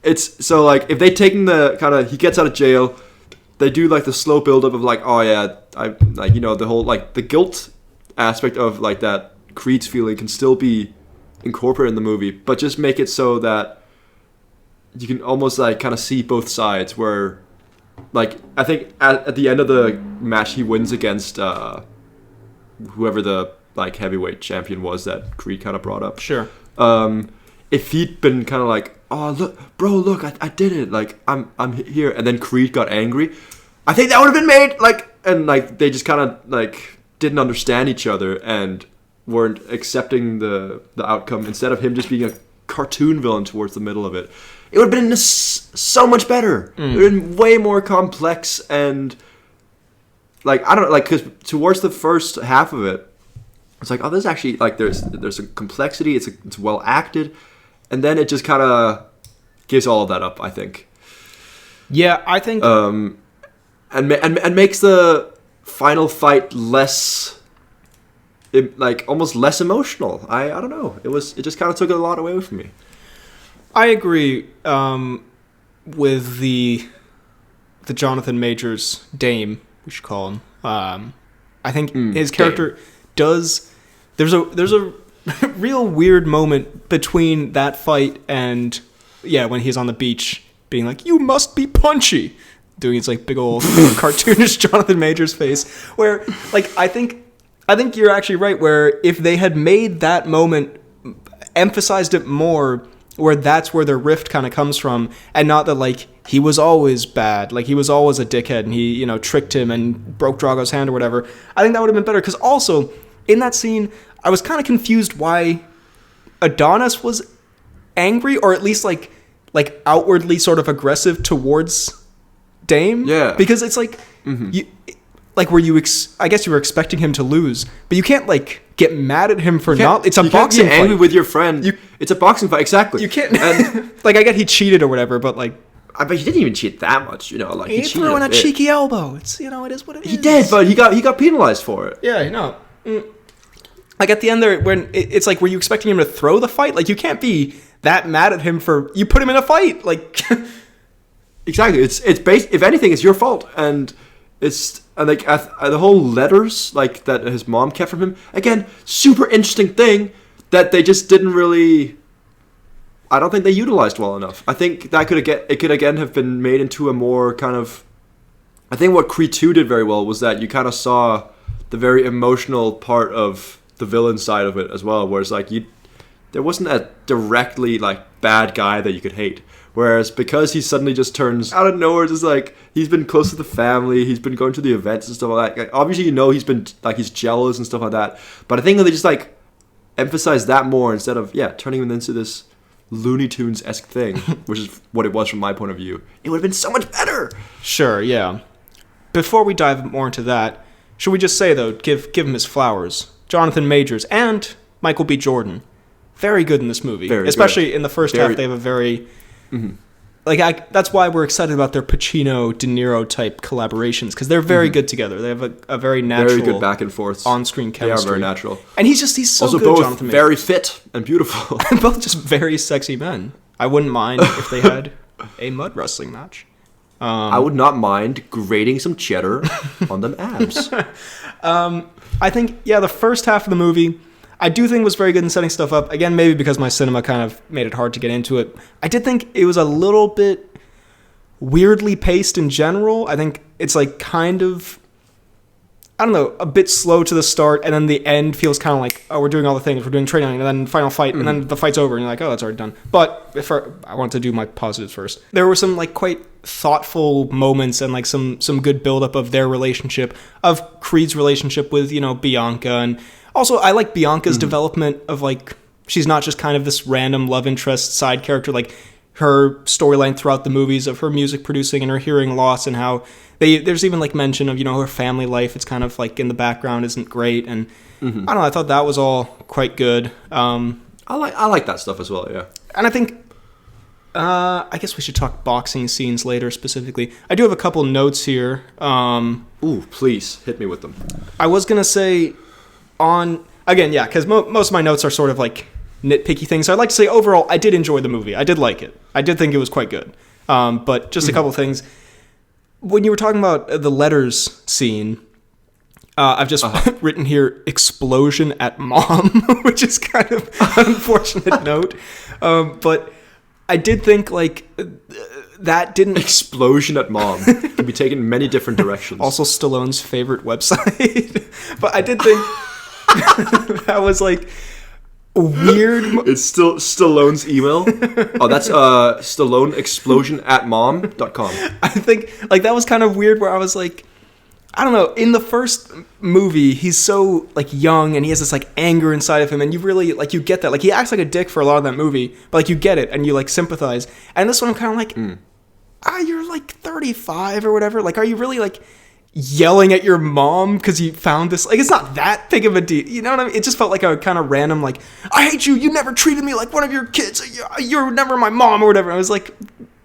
It's so like if they taken the kind of he gets out of jail, they do like the slow build up of like, oh yeah, I like the whole like the guilt aspect of like that Creed's feeling can still be incorporated in the movie, but just make it so that you can almost like kind of see both sides where like I think at the end of the match he wins against whoever the like heavyweight champion was that Creed kind of brought up. Sure. If he'd been kind of like, oh look, bro, look, I did it, like I'm here, and then Creed got angry, I think that would have been made like, and like they just kind of like didn't understand each other and weren't accepting the outcome. Instead of him just being a cartoon villain towards the middle of it, it would have been so much better. It would have been way more complex and like I don't know, like because towards the first half of it, it's like, oh, this actually like there's a complexity. It's well acted. And then it just kind of gives all of that up, I think. Yeah, I think... And makes the final fight less... like, almost less emotional. I don't know. It just kind of took a lot away from me. I agree with the Jonathan Majors Dame, we should call him. I think his character does... There's a real weird moment between that fight and when he's on the beach being like, you must be punchy, doing his like big old cartoonish Jonathan Majors face, where like I think you're actually right, where if they had made that moment, emphasized it more, where that's where their rift kind of comes from, and not that like he was always bad, like he was always a dickhead and he tricked him and broke Drago's hand or whatever. I think that would have been better, because also in that scene I was kind of confused why Adonis was angry, or at least like outwardly sort of aggressive towards Dame. Yeah. Because it's like, you, like I guess you were expecting him to lose, but you can't like get mad at him for not. It's a boxing fight. You can't get angry with your friend. It's a boxing fight, exactly. You can't. And, like I get he cheated or whatever, but like. But he didn't even cheat that much, Like he threw in a cheeky elbow. It's it is what it is. He did, but he got penalized for it. Yeah, Like at the end there, when it's like, were you expecting him to throw the fight? Like you can't be that mad at him for you put him in a fight. Like exactly, it's based. If anything, it's your fault, and like the whole letters like that his mom kept from him. Again, super interesting thing that they just didn't really. I don't think they utilized well enough. I think that could again have been made into a more kind of. I think what Creed 2 did very well was that you kind of saw the very emotional part of the villain side of it as well, whereas like there wasn't a directly like bad guy that you could hate, whereas because he suddenly just turns out of nowhere, just like he's been close to the family, he's been going to the events and stuff like that, like, obviously he's been like he's jealous and stuff like that, but I think that they just like emphasize that more instead of turning him into this Looney Tunes-esque thing, which is what it was from my point of view. It would have been so much better. Sure, yeah. Before we dive more into that, should we just say though, give him his flowers. Jonathan Majors and Michael B. Jordan, very good in this movie. Especially in the first half, they have a very that's why we're excited about their Pacino, De Niro type collaborations, because they're very good together. They have a very natural, very good back and forth on-screen chemistry. They are very natural, and he's so also good. Both Jonathan Majors. Very fit and beautiful, both just very sexy men. I wouldn't mind if they had a mud wrestling match. I would not mind grating some cheddar on them abs. I think, the first half of the movie, I do think was very good in setting stuff up. Again, maybe because my cinema kind of made it hard to get into it. I did think it was a little bit weirdly paced in general. I think it's like kind of, I don't know, a bit slow to the start, and then the end feels kind of like, oh, we're doing all the things, we're doing training, and then final fight, and then the fight's over, and you're like, oh, that's already done. But I want to do my positives first. There were some like quite thoughtful moments and like some good buildup of their relationship, of Creed's relationship with Bianca, and also I like Bianca's development of like, she's not just kind of this random love interest side character, like her storyline throughout the movies of her music producing and her hearing loss, and how there's even like mention of her family life. It's kind of like in the background isn't great, and I don't know, I thought that was all quite good. I like that stuff as well, yeah. And I think I guess we should talk boxing scenes later specifically. I do have a couple notes here. Ooh, please hit me with them. I was gonna say because most of my notes are sort of like nitpicky things. So I'd like to say overall, I did enjoy the movie. I did like it. I did think it was quite good. But just a couple things. When you were talking about the letters scene, I've just written here, explosion at mom, which is kind of an unfortunate note. But I did think, like, that didn't... Explosion at Mom can be taken in many different directions. Also Stallone's favorite website. But I did think that was like weird. It's still Stallone's email. Oh, that's StalloneExplosion@mom.com. I think like that was kind of weird where I was like, I don't know, in the first movie, he's so like young and he has this like anger inside of him, and you really like you get that. Like he acts like a dick for a lot of that movie, but like you get it and you like sympathize. And this one I'm kind of like, you're like 35 or whatever. Like, are you really like yelling at your mom because you found this? Like, it's not that big of a deal. You know what I mean? It just felt like a kind of random like, I hate you. You never treated me like one of your kids. You're never my mom or whatever. I was like,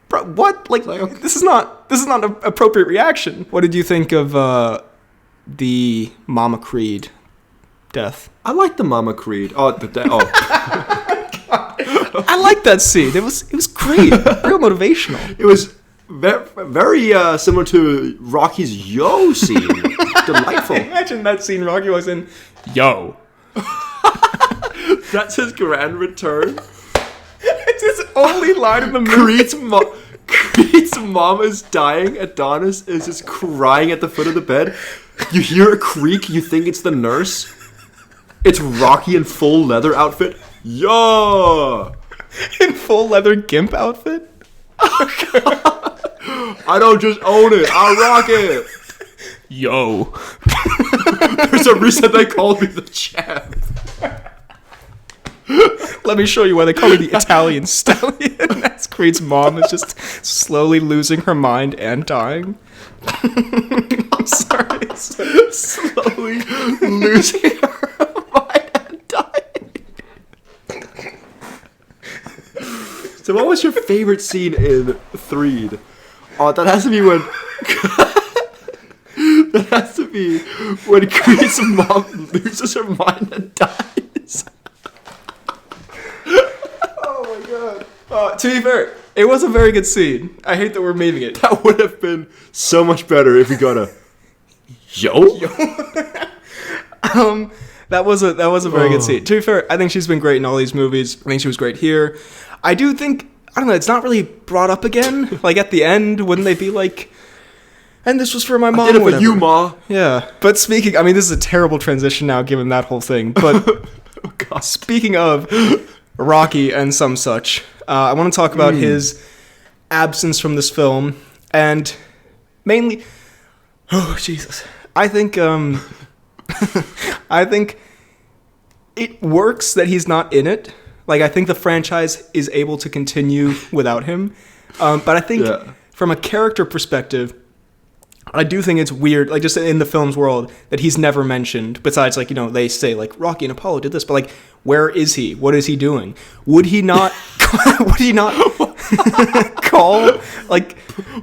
bro, what? Like, this is not an appropriate reaction. What did you think of the Mama Creed death? I like the Mama Creed. Oh. I like that scene. It was great. Real motivational. It was very similar to Rocky's Yo scene. Delightful. Imagine that scene Rocky was in. Yo. That's his grand return. It's his only line in the movie. Creed's mom is dying. Adonis is just crying at the foot of the bed. You hear a creak. You think it's the nurse. It's Rocky in full leather outfit. Yo! In full leather gimp outfit? I don't just own it. I rock it. Yo. There's a reason they called me the champ. Let me show you why they call me the Italian Stallion. That's Creed's mom is just slowly losing her mind and dying. I'm sorry. Slowly losing her mind and dying. So what was your favorite scene in Threed? Oh, that has to be when... that has to be when Creed's mom loses her mind and dies. Oh my god. To be fair, it was a very good scene. I hate that we're memeing it. That would have been so much better if we got a yo. That was a very good scene. To be fair, I think she's been great in all these movies. I think she was great here. I do think, I don't know, it's not really brought up again. Like at the end, wouldn't they be like, and this was for my mom. I did it for you, Ma. Yeah. But speaking, I mean, this is a terrible transition now given that whole thing. But oh, God. Speaking of Rocky and some such, I want to talk about his absence from this film, and mainly, oh Jesus, I think I think it works that he's not in it. Like I think the franchise is able to continue without him, but I think from a character perspective, I do think it's weird, like just in the film's world, that he's never mentioned. Besides, like, you know, they say like Rocky and Apollo did this, but like, where is he? What is he doing? Would he not? Would he not call like?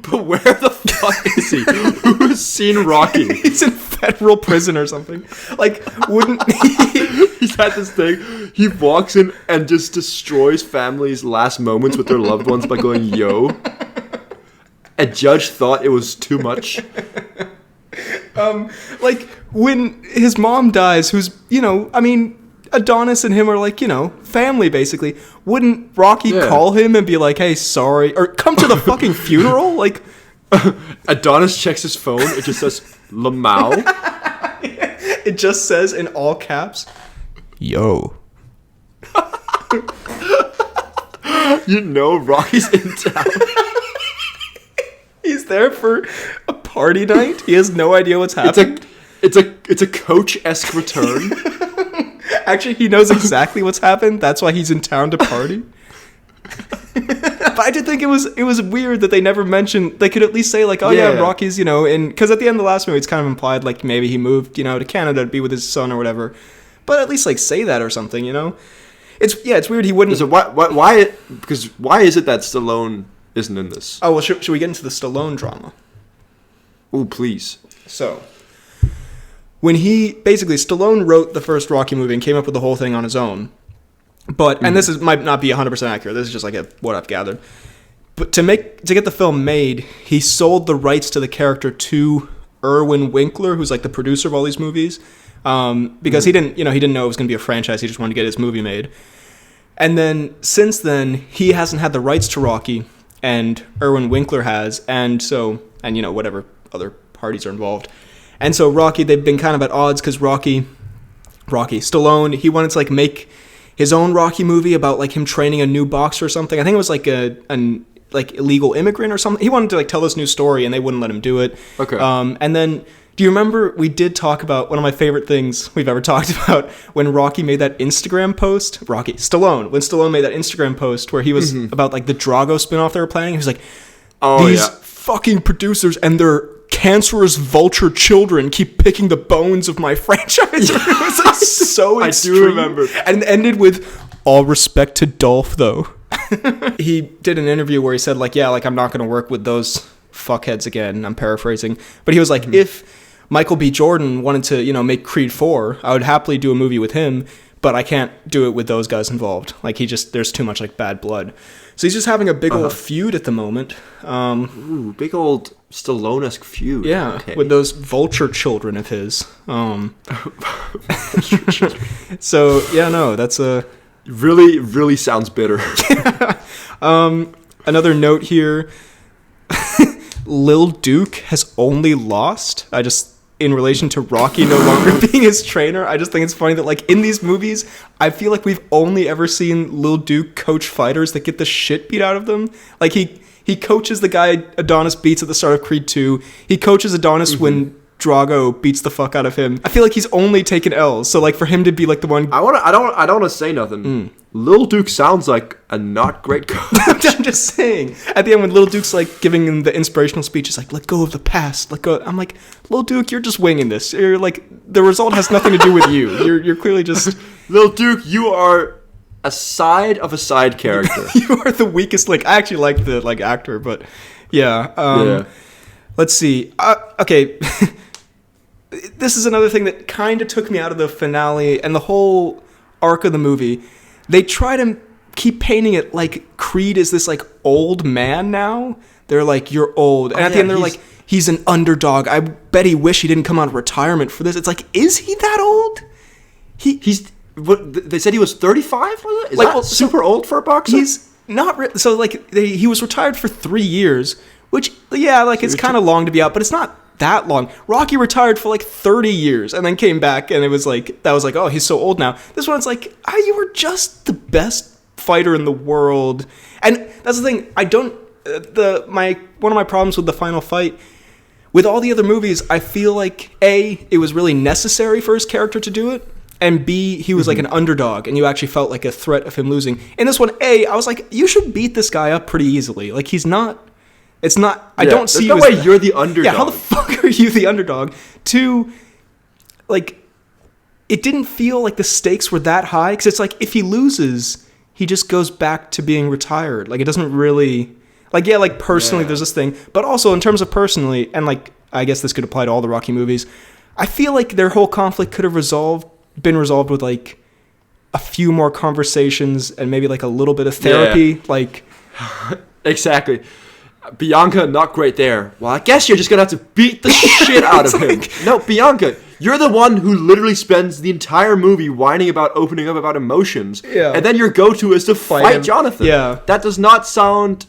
But where the fuck is he? Who's seen Rocky? He's in federal prison or something. Like, wouldn't he? He's had this thing. He walks in and just destroys families' last moments with their loved ones by going yo. A judge thought it was too much. Like when his mom dies, who's, you know, I mean, Adonis and him are like, you know, family basically. Wouldn't Rocky call him and be like, hey, sorry, or come to the fucking funeral? Like, Adonis checks his phone. It just says Lamau. It just says in all caps, yo. You know Rocky's in town. He's there for a party night. He has no idea what's happening. It's a Coach-esque return. Actually, he knows exactly what's happened. That's why he's in town to party. But I did think it was weird that they never mentioned. They could at least say like, oh yeah, Rocky's, you know, in, because at the end of the last movie, it's kind of implied like maybe he moved, you know, to Canada to be with his son or whatever. But at least like say that or something, you know. It's weird he wouldn't. So why is it that Stallone isn't in this? Oh well, should we get into the Stallone drama? Oh please. So, when Stallone wrote the first Rocky movie and came up with the whole thing on his own. But and this might not be 100% accurate. This is just like what I've gathered. But to get the film made, he sold the rights to the character to Irwin Winkler, who's like the producer of all these movies, because he didn't know it was going to be a franchise. He just wanted to get his movie made. And then since then, he hasn't had the rights to Rocky. and Erwin Winkler has, and whatever other parties are involved. And so Rocky, they've been kind of at odds because Rocky Stallone, he wanted to like make his own Rocky movie about like him training a new boxer or something. I think it was like an like illegal immigrant or something. He wanted to like tell this new story, and they wouldn't let him do it. Okay. And then, do you remember we did talk about one of my favorite things we've ever talked about when Rocky made that Instagram post? When Stallone made that Instagram post where he was about like the Drago spinoff they were planning. He was like, these fucking producers and their cancerous vulture children keep picking the bones of my franchise. It was like so extreme. I do remember. And it ended with, all respect to Dolph, though. He did an interview where he said, like, I'm not going to work with those fuckheads again. I'm paraphrasing. But he was like, if Michael B. Jordan wanted to, make Creed 4, I would happily do a movie with him, but I can't do it with those guys involved. Like, there's too much, like, bad blood. So he's just having a big old feud at the moment. Big old Stallone-esque feud. Yeah, okay. With those vulture children of his. So, that's a... Really, really sounds bitter. Another note here. Lil Duke has only lost. In relation to Rocky no longer being his trainer, I just think it's funny that, like, in these movies, I feel like we've only ever seen Lil Duke coach fighters that get the shit beat out of them. Like, he coaches the guy Adonis beats at the start of Creed 2. He coaches Adonis when Drago beats the fuck out of him. I feel like he's only taken L's. So, like, for him to be, like, the one... I don't want to say nothing. Lil Duke sounds like a not great coach. I'm just saying. At the end, when Lil Duke's, like, giving him the inspirational speech, it's like, let go of the past. Let go. I'm like, Lil Duke, you're just winging this. You're, like, the result has nothing to do with you. You're clearly just... Lil Duke, you are a side of a side character. You are the weakest link. I actually like the, like, actor, but... Yeah. Let's see. Okay. This is another thing that kind of took me out of the finale and the whole arc of the movie. They try to keep painting it like Creed is this, like, old man now. They're like, you're old. And at the end, they're like, he's an underdog. I bet he wish he didn't come out of retirement for this. It's like, is he that old? They said he was 35? Is like, that super old for a boxer? He's not... So, like, he was retired for 3 years, which, it's kind of long to be out, but it's not that long. Rocky retired for like 30 years and then came back, and it was like, oh, he's so old now. This one's like, you were just the best fighter in the world. And that's the thing, one of my problems with the final fight, with all the other movies, I feel like A, it was really necessary for his character to do it, and B, he was like an underdog, and you actually felt like a threat of him losing. In this one, A, I was like, you should beat this guy up pretty easily. Like, he's not... It's not... I don't see you as... There's no way you're the underdog. Yeah, how the fuck are you the underdog? Two, like, it didn't feel like the stakes were that high, because it's like, if he loses, he just goes back to being retired. Like, it doesn't really... Like, personally, there's this thing. But also, in terms of personally, and, like, I guess this could apply to all the Rocky movies, I feel like their whole conflict could have been resolved with, like, a few more conversations and maybe, like, a little bit of therapy. Like... Exactly. Bianca, not great there. Well, I guess you're just going to have to beat the shit out of him. No, Bianca, you're the one who literally spends the entire movie whining about opening up about emotions. Yeah. And then your go-to is to fight Jonathan. Yeah. That does not sound...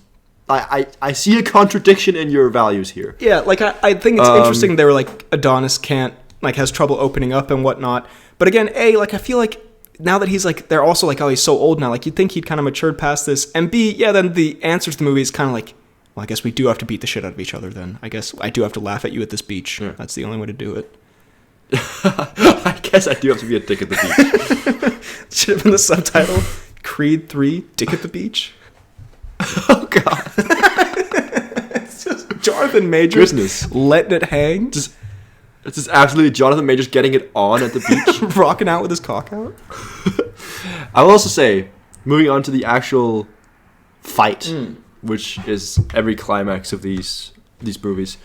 I see a contradiction in your values here. Yeah, like, I think it's interesting they were like, Adonis can't, like, has trouble opening up and whatnot. But again, A, like, I feel like now that he's like, they're also like, oh, he's so old now. Like, you'd think he'd kind of matured past this. And B, then the answer to the movie is kind of like, well, I guess we do have to beat the shit out of each other then. I guess I do have to laugh at you at this beach. Yeah. That's the only way to do it. I guess I do have to be a dick at the beach. Should have been the subtitle, Creed 3, Dick at the Beach. Oh, God. It's just Jonathan Majors letting it hang. It's just absolutely Jonathan Majors getting it on at the beach. Rocking out with his cock out. I will also say, moving on to the actual fight... which is every climax of these movies.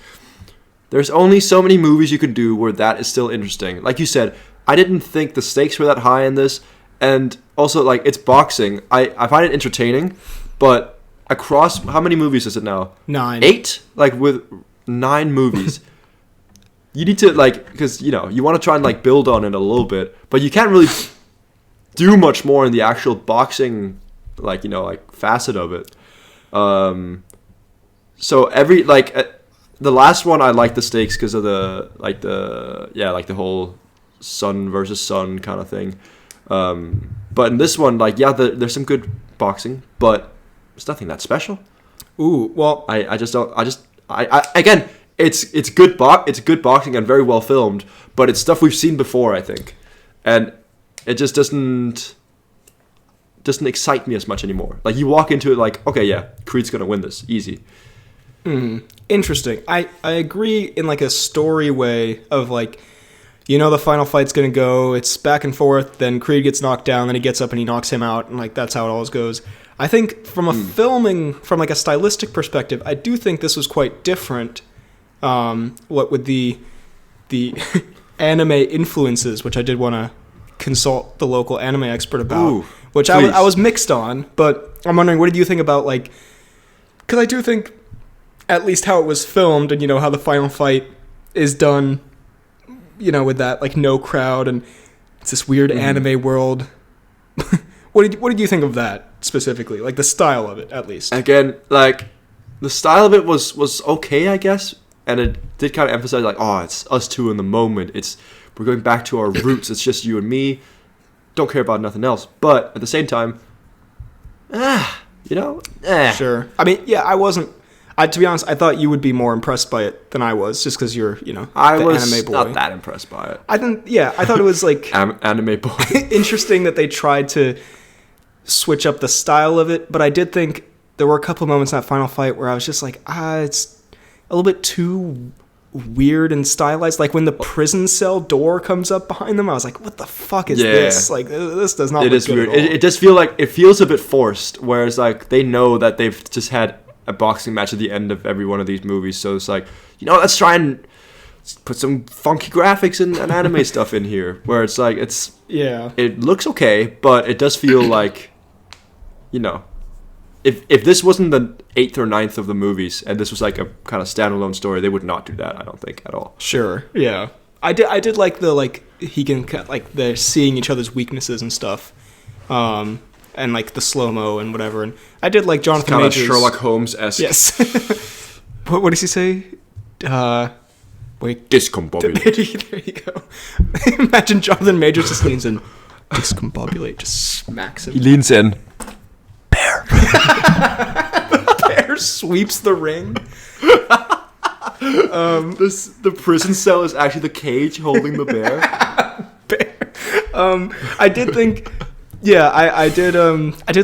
There's only so many movies you can do where that is still interesting. Like you said, I didn't think the stakes were that high in this, and also, like, it's boxing. I find it entertaining, but across, how many movies is it now? 9. 8? Like, with 9 movies. You need to, like, because, you want to try and, like, build on it a little bit, but you can't really do much more in the actual boxing, like, like, facet of it. So every the last one, I liked the stakes because of the whole son versus son kind of thing. But in this one, there's some good boxing, but it's nothing that special. Ooh, well, I just don't. Again, it's good boxing and very well filmed, but it's stuff we've seen before, I think, and it just doesn't excite me as much anymore. Like, you walk into it like, okay, yeah, Creed's gonna win this, easy. Interesting. I agree in like a story way of like, the final fight's gonna go, it's back and forth, then Creed gets knocked down, then he gets up and he knocks him out, and like that's how it always goes. I think from a filming, from like a stylistic perspective, I do think this was quite different. What with the anime influences, which I did want to consult the local anime expert about, which I was mixed on, but I'm wondering, what did you think about, like, because I do think at least how it was filmed and, how the final fight is done, with that, like, no crowd and it's this weird anime world. What did you think of that specifically? Like, the style of it, at least. Again, like, the style of it was okay, I guess. And it did kind of emphasize, like, it's us two in the moment. We're going back to our roots. It's just you and me. Don't care about nothing else. But at the same time, Sure. I mean, yeah, to be honest, I thought you would be more impressed by it than I was, just because you're, I the was anime boy. not that impressed by it. I thought it was, like, anime boy. interesting that they tried to switch up the style of it, but I did think there were a couple of moments in that final fight where I was just like, it's a little bit too weird and stylized. Like when the prison cell door comes up behind them, I was like, what the fuck is this? Like, this does not look is good weird. At all. It does feel like, it feels a bit forced, whereas like they know that they've just had a boxing match at the end of every one of these movies, so it's like, let's try and put some funky graphics and anime stuff in here, where it's like, it looks okay, but it does feel like, if this wasn't the 8th or 9th of the movies and this was like a kind of standalone story, they would not do that, I don't think, at all. Sure. Yeah. I did like the, like, he can, like, they're seeing each other's weaknesses and stuff. And like the slow-mo and whatever. And I did like Jonathan Majors. Kind of Sherlock Holmes-esque. Yes. what does he say? Wait. Discombobulate. There you go. Imagine Jonathan Majors just leans in. Discombobulate. Just smacks him. He leans in. Bear. Bear sweeps the ring. The prison cell is actually the cage holding the bear. Bear. I did think... Yeah, I did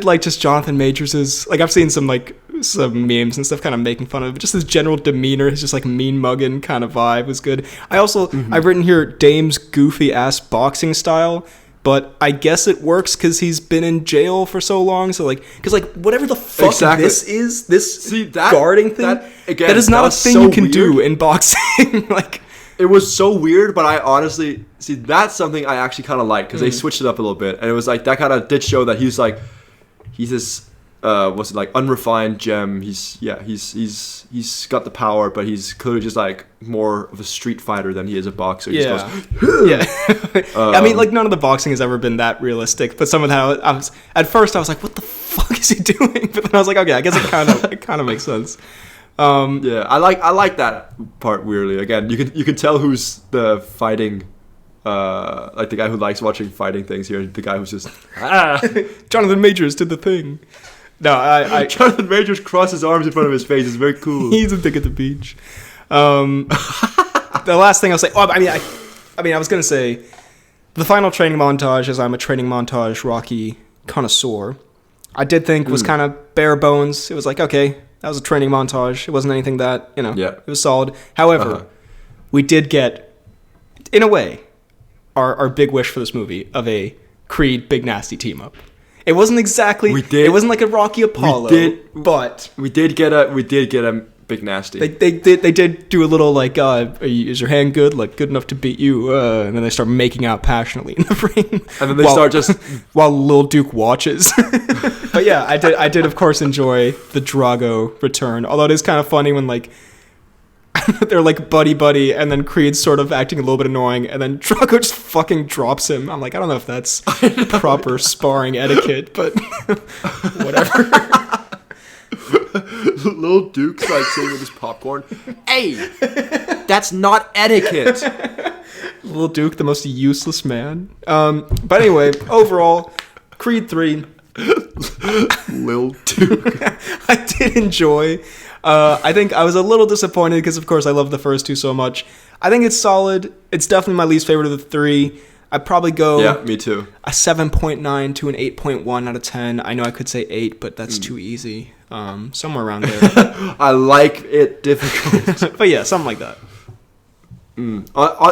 like just Jonathan Majors's, like, I've seen some memes and stuff kind of making fun of it, but just his general demeanor, his just like mean mugging kind of vibe was good. I also, I've written here Dame's goofy ass boxing style, but I guess it works because he's been in jail for so long, so like, because like whatever the fuck this is, guarding thing, that is not a thing you can do in boxing. Like, it was so weird, but I honestly that's something I actually kind of like, because they switched it up a little bit, and it was like that kind of did show that he's this unrefined gem. He's got the power, but he's clearly just like more of a street fighter than he is a boxer. He just goes, I mean, like, none of the boxing has ever been that realistic, but some of how at first I was like, what the fuck is he doing? But then I was like, okay, I guess it kind of makes sense. I like that part weirdly. Again, you can tell who's the fighting, like the guy who likes watching fighting things here, the guy who's just Jonathan Majors did the thing. No, Jonathan Majors crossed his arms in front of his face. It's very cool. He's a dick at the beach. The last thing I'll say. I was gonna say the final training montage, as I'm a training montage Rocky connoisseur, I did think was kind of bare bones. It was like, okay, that was a training montage. It wasn't anything that, it was solid. However, we did get, in a way, our big wish for this movie of a Creed Big Nasty team up. It wasn't exactly. It wasn't like a Rocky Apollo. But we did get a Big Nasty. They did do a little like, is your hand good? Like, good enough to beat you? And then they start making out passionately in the ring. And then they start just while Lil Duke watches. But yeah, I did of course enjoy the Drago return. Although it is kind of funny when like they're like buddy, and then Creed's sort of acting a little bit annoying, and then Drago just fucking drops him. I'm like, I don't know if that's proper sparring etiquette, but whatever. Lil Duke's like sitting with his popcorn. Hey, that's not etiquette. Lil Duke, the most useless man. But anyway, overall, Creed 3. Lil Duke. I did enjoy. I think I was a little disappointed because, of course, I love the first two so much. I think it's solid. It's definitely my least favorite of the three. I'd probably go me too. A 7.9 to an 8.1 out of 10. I know I could say 8, but that's too easy. Somewhere around there. I like it difficult. But yeah, something like that.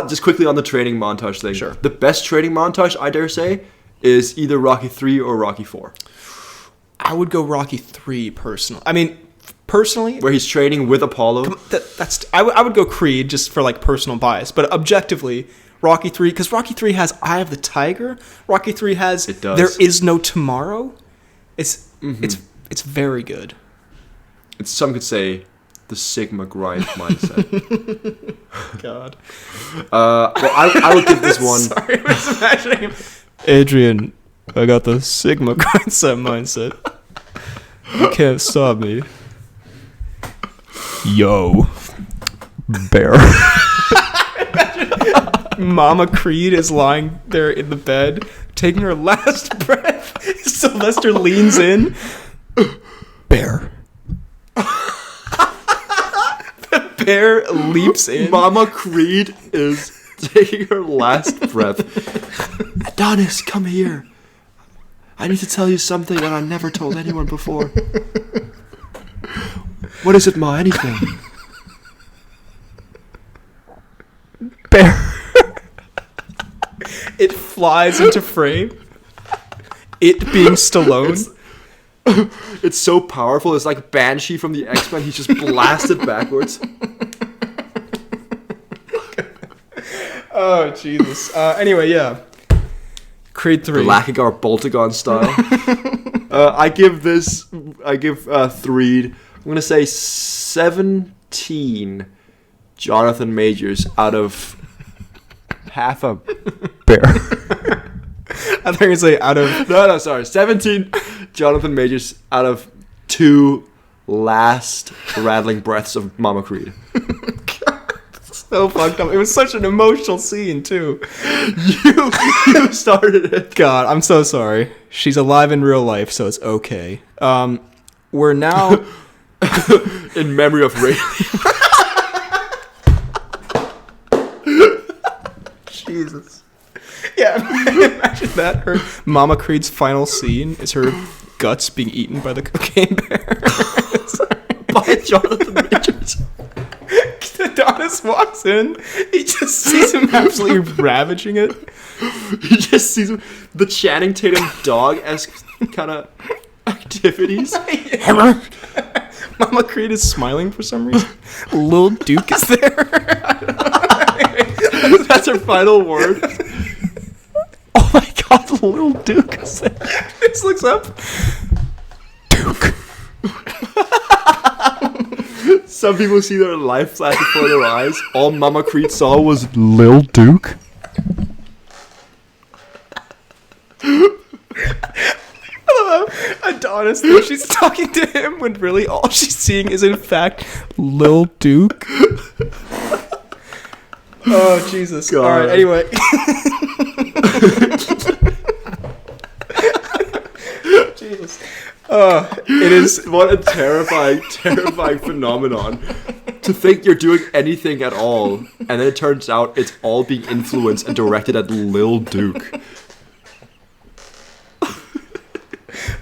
Just quickly on the training montage thing. Sure. The best training montage, I dare say, is either Rocky 3 or Rocky 4. I would go Rocky 3 personally. I mean, personally, where he's training with Apollo. I would go Creed just for like personal bias, but objectively, Rocky 3, because Rocky 3 has Eye of the Tiger. Rocky 3 has There Is No Tomorrow. It's very good. Some could say the Sigma grind mindset. God. Well, I would give this one. Sorry, I was imagining him. Adrian, I got the Sigma mindset. You can't stop me. Yo, bear. Mama Creed is lying there in the bed, taking her last breath. Sylvester leans in. Bear. The bear leaps in. Mama Creed is taking her last breath. Adonis, come here. I need to tell you something that I never told anyone before. What is it, Ma? Anything? Bear. It flies into frame. It being Stallone. It's so powerful. It's like Banshee from the X-Men. He's just blasted backwards. Oh, Jesus. Anyway, yeah. Creed 3. Blackagar Boltagon style. I give 3. I'm going to say 17 Jonathan Majors out of half a bear. I think I say out of... No, sorry. 17 Jonathan Majors out of 2 last rattling breaths of Mama Creed. God, so fucked up. It was such an emotional scene, too. You started it. God, I'm so sorry. She's alive in real life, so it's okay. We're now... in memory of Ray. Jesus. Yeah, imagine that. Her Mama Creed's final scene is her guts being eaten by the cocaine bear. By Jonathan Majors. Adonis walks in. He just sees him absolutely ravaging it. He just sees the Channing Tatum dog-esque kind of activities. Mama Creed is smiling for some reason. Lil Duke is there. That's her final word. Oh my God, Lil Duke is there. Just looks up. Duke. Some people see their life flash before their eyes. All Mama Creed saw was Lil Duke. Adonis thinks she's talking to him when really all she's seeing is in fact Lil Duke. Oh Jesus! God. All right. Anyway. Jesus. It is what a terrifying phenomenon. To think you're doing anything at all, and then it turns out it's all being influenced and directed at Lil Duke.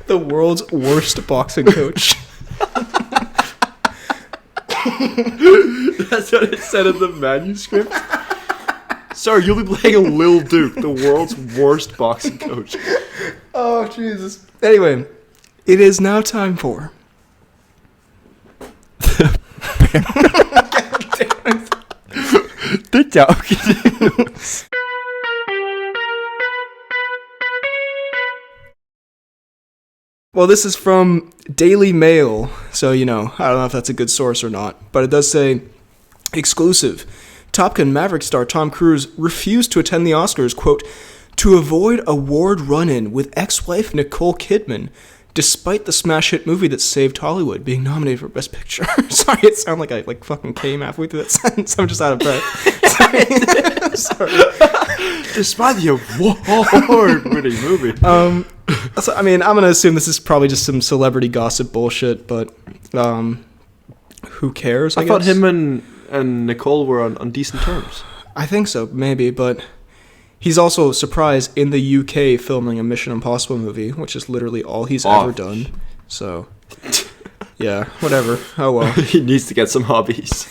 The world's worst boxing coach. That's what it said in the manuscript. Sorry, you'll be playing Lil Duke, the world's worst boxing coach. Oh, Jesus. Anyway, it is now time for... God damn it. The joke. Well, this is from Daily Mail, so, I don't know if that's a good source or not, but it does say, exclusive, Top Gun Maverick star Tom Cruise refused to attend the Oscars, quote, to avoid award run-in with ex-wife Nicole Kidman. despite the smash hit movie that saved Hollywood being nominated for Best Picture. Sorry, it sounded like I fucking came halfway through that sentence. I'm just out of breath. Sorry. Despite the award-winning movie. So, I mean, I'm gonna assume this is probably just some celebrity gossip bullshit, but who cares? I thought guess? him and Nicole were on decent terms. I think so, maybe, but he's also surprised in the UK filming a Mission Impossible movie, which is literally all he's ever done. So, yeah, whatever. Oh well. He needs to get some hobbies.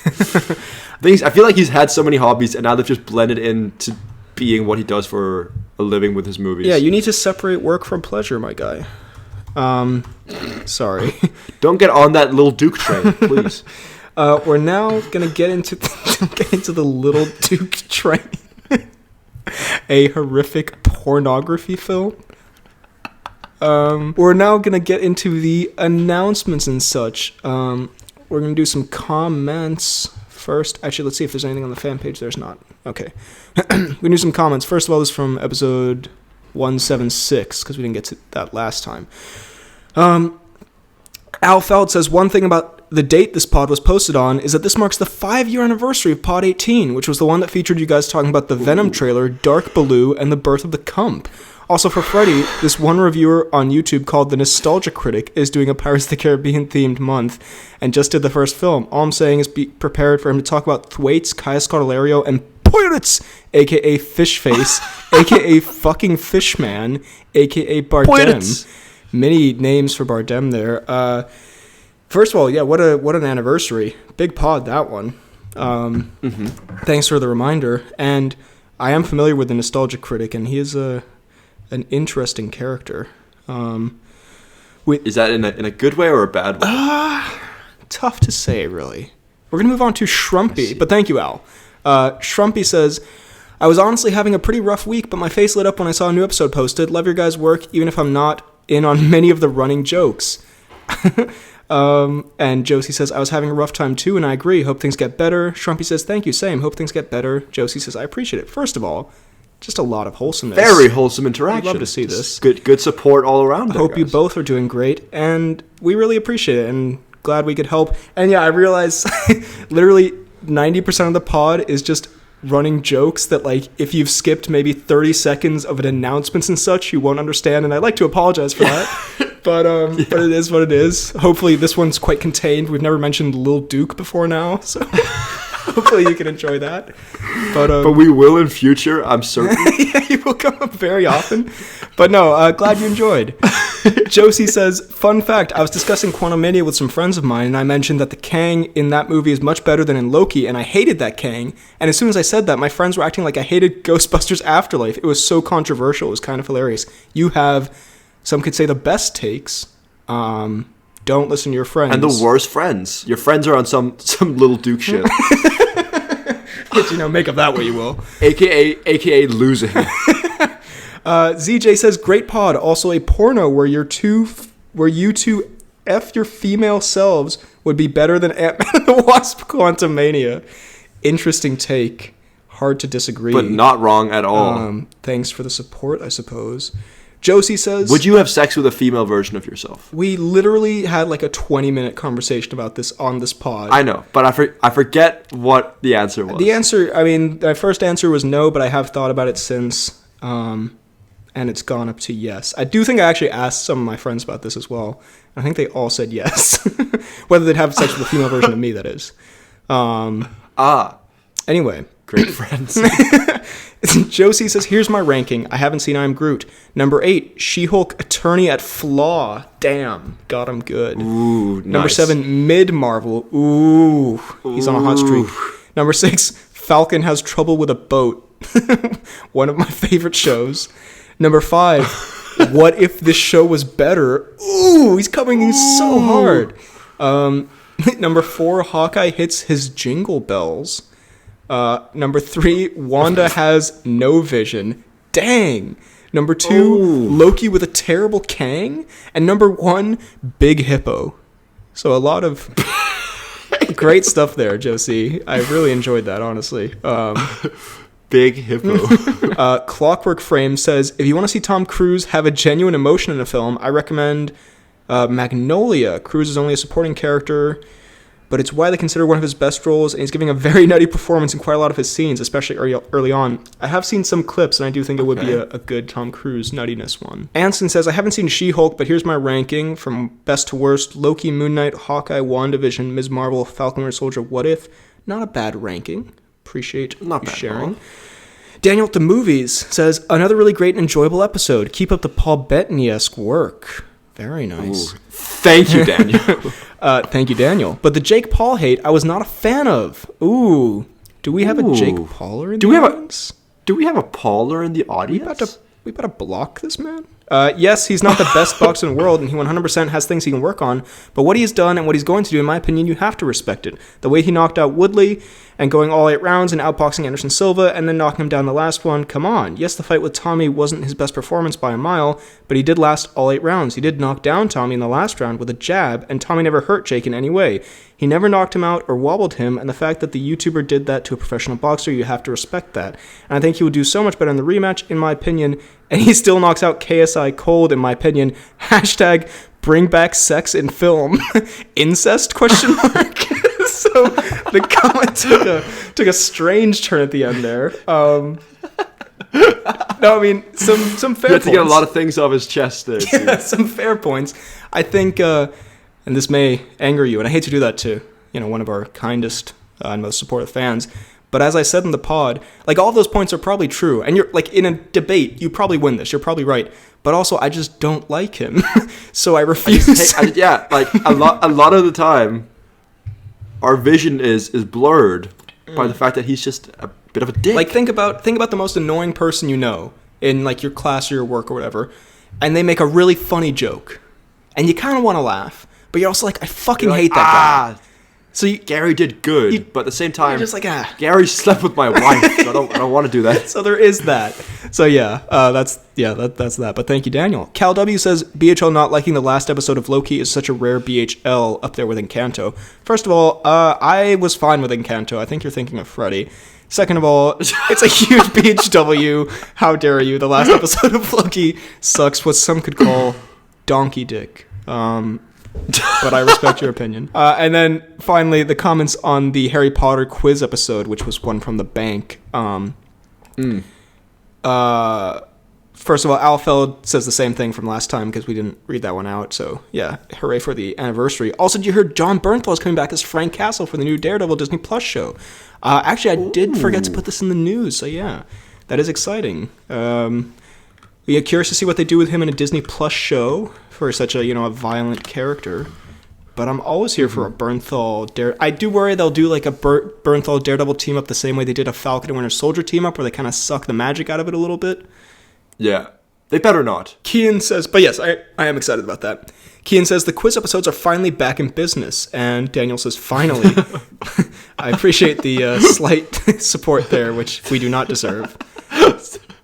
I feel like he's had so many hobbies, and now they've just blended into being what he does for a living with his movies. Yeah, you need to separate work from pleasure, my guy. Sorry. Don't get on that Little Duke train, please. We're now gonna get into the Little Duke train. A horrific pornography film. We're now gonna get into the announcements and such. We're gonna do some comments first. Actually, let's see if there's anything on the fan page. There's not. Okay. We're gonna do some comments. First of all, this is from episode 176, because we didn't get to that last time. Al Feld says, one thing about the date this pod was posted on is that this marks the 5-year anniversary of Pod 18, which was the one that featured you guys talking about the Venom trailer, Dark Baloo, and the birth of the Cump. Also for Freddy, this one reviewer on YouTube called The Nostalgia Critic is doing a Pirates of the Caribbean themed month and just did the first film. All I'm saying is be prepared for him to talk about Thwaites, Kaya Scodelario, and Pirates, aka Fishface, aka fucking Fishman, aka Bardem. Pirates. Many names for Bardem there. First of all, yeah, what an anniversary. Big pod, that one. Thanks for the reminder. And I am familiar with the Nostalgia Critic, and he is an interesting character. Is that in a good way or a bad way? Tough to say, really. We're going to move on to Shrumpy, but thank you, Al. Shrumpy says, I was honestly having a pretty rough week, but my face lit up when I saw a new episode posted. Love your guys' work, even if I'm not in on many of the running jokes. And Josie says, I was having a rough time too, and I agree. Hope things get better. Shrumpy says, thank you, same. Hope things get better. Josie says, I appreciate it. First of all, just a lot of wholesomeness. Very wholesome interaction. I'd love to see this. Good support all around. I hope you both are doing great, and we really appreciate it, and glad we could help. And yeah, I realize literally 90% of the pod is just running jokes that, like, if you've skipped maybe 30 seconds of an announcements and such, you won't understand, and I'd like to apologize for that. But it is what it is. Hopefully this one's quite contained. We've never mentioned Lil Duke before now, so hopefully you can enjoy that. But we will in future, I'm certain. Yeah, you will come up very often. But no, glad you enjoyed. Josie says, fun fact, I was discussing Quantumania with some friends of mine, and I mentioned that the Kang in that movie is much better than in Loki, and I hated that Kang. And as soon as I said that, my friends were acting like I hated Ghostbusters Afterlife. It was so controversial. It was kind of hilarious. You have, some could say, the best takes. Don't listen to your friends. And the worst friends. Your friends are on some Little Duke shit. Make of that what you will. AKA losing. ZJ says, great pod. Also a porno where you two F your female selves would be better than Ant-Man and the Wasp Quantumania. Interesting take. Hard to disagree. But not wrong at all. Thanks for the support, I suppose. Josie says, would you have sex with a female version of yourself? We literally had like a 20-minute conversation about this on this pod. I know, but I forget what the answer was. The answer, I mean, my first answer was no, but I have thought about it since, and it's gone up to yes. I do think I actually asked some of my friends about this as well. I think they all said yes. Whether they'd have sex with a female version of me, that is. Anyway. Great friends. Josie says, here's my ranking. I haven't seen I Am Groot. Number 8, She-Hulk Attorney at Flaw. Damn. Got him good. Ooh, nice. Number 7, Mid-Marvel. Ooh. He's on a hot streak. Number 6, Falcon Has Trouble with a Boat. One of my favorite shows. Number 5, What If This Show Was Better? Ooh, he's coming in so hard. Number 4, Hawkeye Hits His Jingle Bells. Number 3, Wanda Has No Vision. Dang. Number 2, Loki with a Terrible Kang. And number 1, Big Hippo. So a lot of great stuff there, Josie. I really enjoyed that, honestly. Big Hippo. Clockwork Frame says, if you want to see Tom Cruise have a genuine emotion in a film, I recommend Magnolia, Cruz is only a supporting character, but it's widely considered one of his best roles, and he's giving a very nutty performance in quite a lot of his scenes, especially early on. I have seen some clips, and I do think it would be a good Tom Cruise nuttiness one. Anson says, I haven't seen She-Hulk, but here's my ranking from best to worst. Loki, Moon Knight, Hawkeye, WandaVision, Ms. Marvel, Falcon Winter Soldier, What If. Not a bad ranking. Appreciate you sharing. Daniel at the Movies says, another really great and enjoyable episode. Keep up the Paul Bettany-esque work. Very nice. Ooh. Thank you, Daniel. Thank you, Daniel. But the Jake Paul hate, I was not a fan of. Ooh. Do we have a Jake Pauler in the audience? Do we have a Pauler in the audience? We better block this man. Yes, he's not the best boxer in the world, and he 100% has things he can work on, but what he's done and what he's going to do, in my opinion, you have to respect it. The way he knocked out Woodley and going all 8 rounds and outboxing Anderson Silva and then knocking him down the last one, come on. Yes, the fight with Tommy wasn't his best performance by a mile, but he did last all 8 rounds. He did knock down Tommy in the last round with a jab, and Tommy never hurt Jake in any way. He never knocked him out or wobbled him, and the fact that the YouTuber did that to a professional boxer, you have to respect that. And I think he would do so much better in the rematch, in my opinion, and he still knocks out KSI cold, in my opinion. Hashtag bring back sex in film. Incest, question mark? So the comment took a strange turn at the end there. No, I mean, some fair points. You had to get a lot of things off his chest there. Yeah, some fair points. I think, and this may anger you, and I hate to do that to, one of our kindest and most supportive fans, but as I said in the pod, like, all of those points are probably true. And you're, like, in a debate, you probably win this. You're probably right. But also, I just don't like him. So I refuse. Like, a lot of the time, our vision is blurred by the fact that he's just a bit of a dick. Like, think about the most annoying person you know in, like, your class or your work or whatever, and they make a really funny joke. And you kind of want to laugh, but you're also like, I fucking hate that guy. So Gary did good, but at the same time, you're just like, Gary slept with my wife, so I don't want to do that. So there is that. So that's that. But thank you, Daniel. Cal W says, BHL not liking the last episode of Loki is such a rare BHL up there with Encanto. First of all, I was fine with Encanto. I think you're thinking of Freddy. Second of all, it's a huge BHW. How dare you? The last episode of Loki sucks what some could call donkey dick. But I respect your opinion. And then finally, the comments on the Harry Potter quiz episode, which was one from the bank. First of all, Alfeld says the same thing from last time because we didn't read that one out. So yeah, hooray for the anniversary. Also, did you hear John Bernthal is coming back as Frank Castle for the new Daredevil Disney Plus show? Actually, I did forget to put this in the news. So yeah, that is exciting. We're curious to see what they do with him in a Disney Plus show for such a, a violent character. But I'm always here for a Bernthal I do worry they'll do like a Bernthal Daredevil team up the same way they did a Falcon and Winter Soldier team up, where they kind of suck the magic out of it a little bit. Yeah, they better not. Kian says, but yes, I am excited about that. Kian says the quiz episodes are finally back in business, and Daniel says finally. I appreciate the slight support there, which we do not deserve.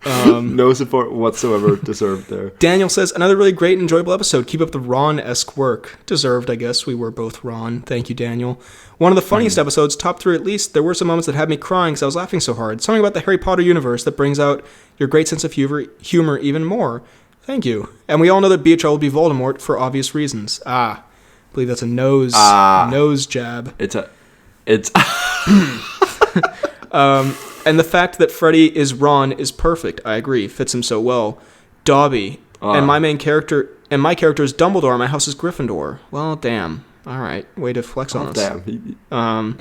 No support whatsoever deserved there. Daniel says, another really great and enjoyable episode. Keep up the Ron-esque work. Deserved, I guess. We were both Ron. Thank you, Daniel. One of the funniest episodes, top 3 at least. There were some moments that had me crying because I was laughing so hard. Something about the Harry Potter universe that brings out your great sense of humor even more. Thank you. And we all know that BHL will be Voldemort for obvious reasons. I believe that's a nose jab. It's And the fact that Freddy is Ron is perfect. I agree. Fits him so well. Dobby. And my character is Dumbledore, and my house is Gryffindor. Well, damn. All right. Way to flex on us. Damn.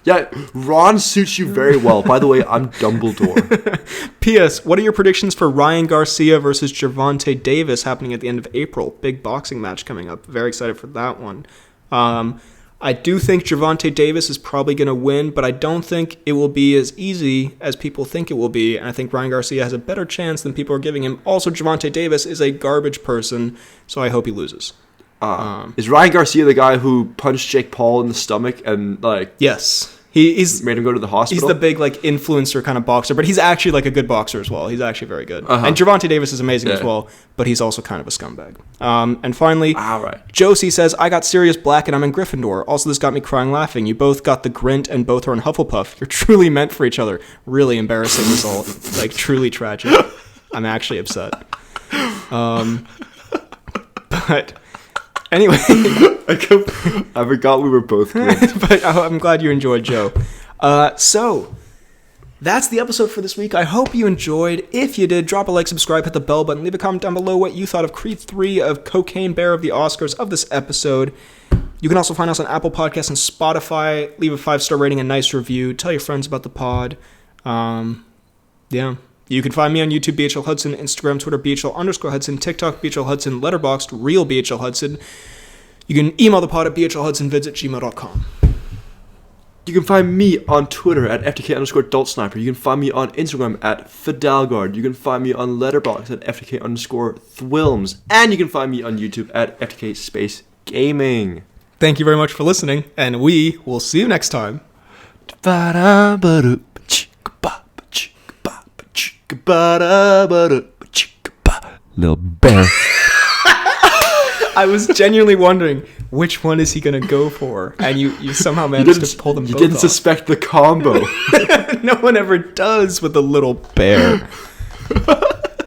Yeah, Ron suits you very well. By the way, I'm Dumbledore. P.S. What are your predictions for Ryan Garcia versus Gervonta Davis happening at the end of April? Big boxing match coming up. Very excited for that one. I do think Gervonta Davis is probably going to win, but I don't think it will be as easy as people think it will be, and I think Ryan Garcia has a better chance than people are giving him. Also, Gervonta Davis is a garbage person, so I hope he loses. Is Ryan Garcia the guy who punched Jake Paul in the stomach and, like... Yes. He's made him go to the hospital? He's the big, like, influencer kind of boxer, but he's actually, like, a good boxer as well. He's actually very good. And Gervonta Davis is amazing as well, but he's also kind of a scumbag. And finally, Josie says, I got Sirius Black and I'm in Gryffindor. Also, this got me crying laughing. You both got the Grint and both are in Hufflepuff. You're truly meant for each other. Really embarrassing result. Like, truly tragic. I'm actually upset. But... Anyway. I forgot we were both good. But I'm glad you enjoyed, Joe. So, that's the episode for this week. I hope you enjoyed. If you did, drop a like, subscribe, hit the bell button, leave a comment down below what you thought of Creed 3, of Cocaine Bear, of the Oscars, of this episode. You can also find us on Apple Podcasts and Spotify. Leave a 5-star rating, a nice review. Tell your friends about the pod. Yeah. You can find me on YouTube, BHL Hudson, Instagram, Twitter, BHL_Hudson, TikTok, BHL Hudson, Letterboxd, Real BHL Hudson. You can email the pod at bhlhudsonvids@gmail.com. You can find me on Twitter at FTK_DultSniper. You can find me on Instagram at Fidalgard. You can find me on Letterboxd at FTK_Thwilms. And you can find me on YouTube at FTK Space Gaming. Thank you very much for listening, and we will see you next time. Little bear. I was genuinely wondering which one is he going to go for, and you somehow managed to pull them both off. You didn't suspect the combo. No one ever does with a little bear.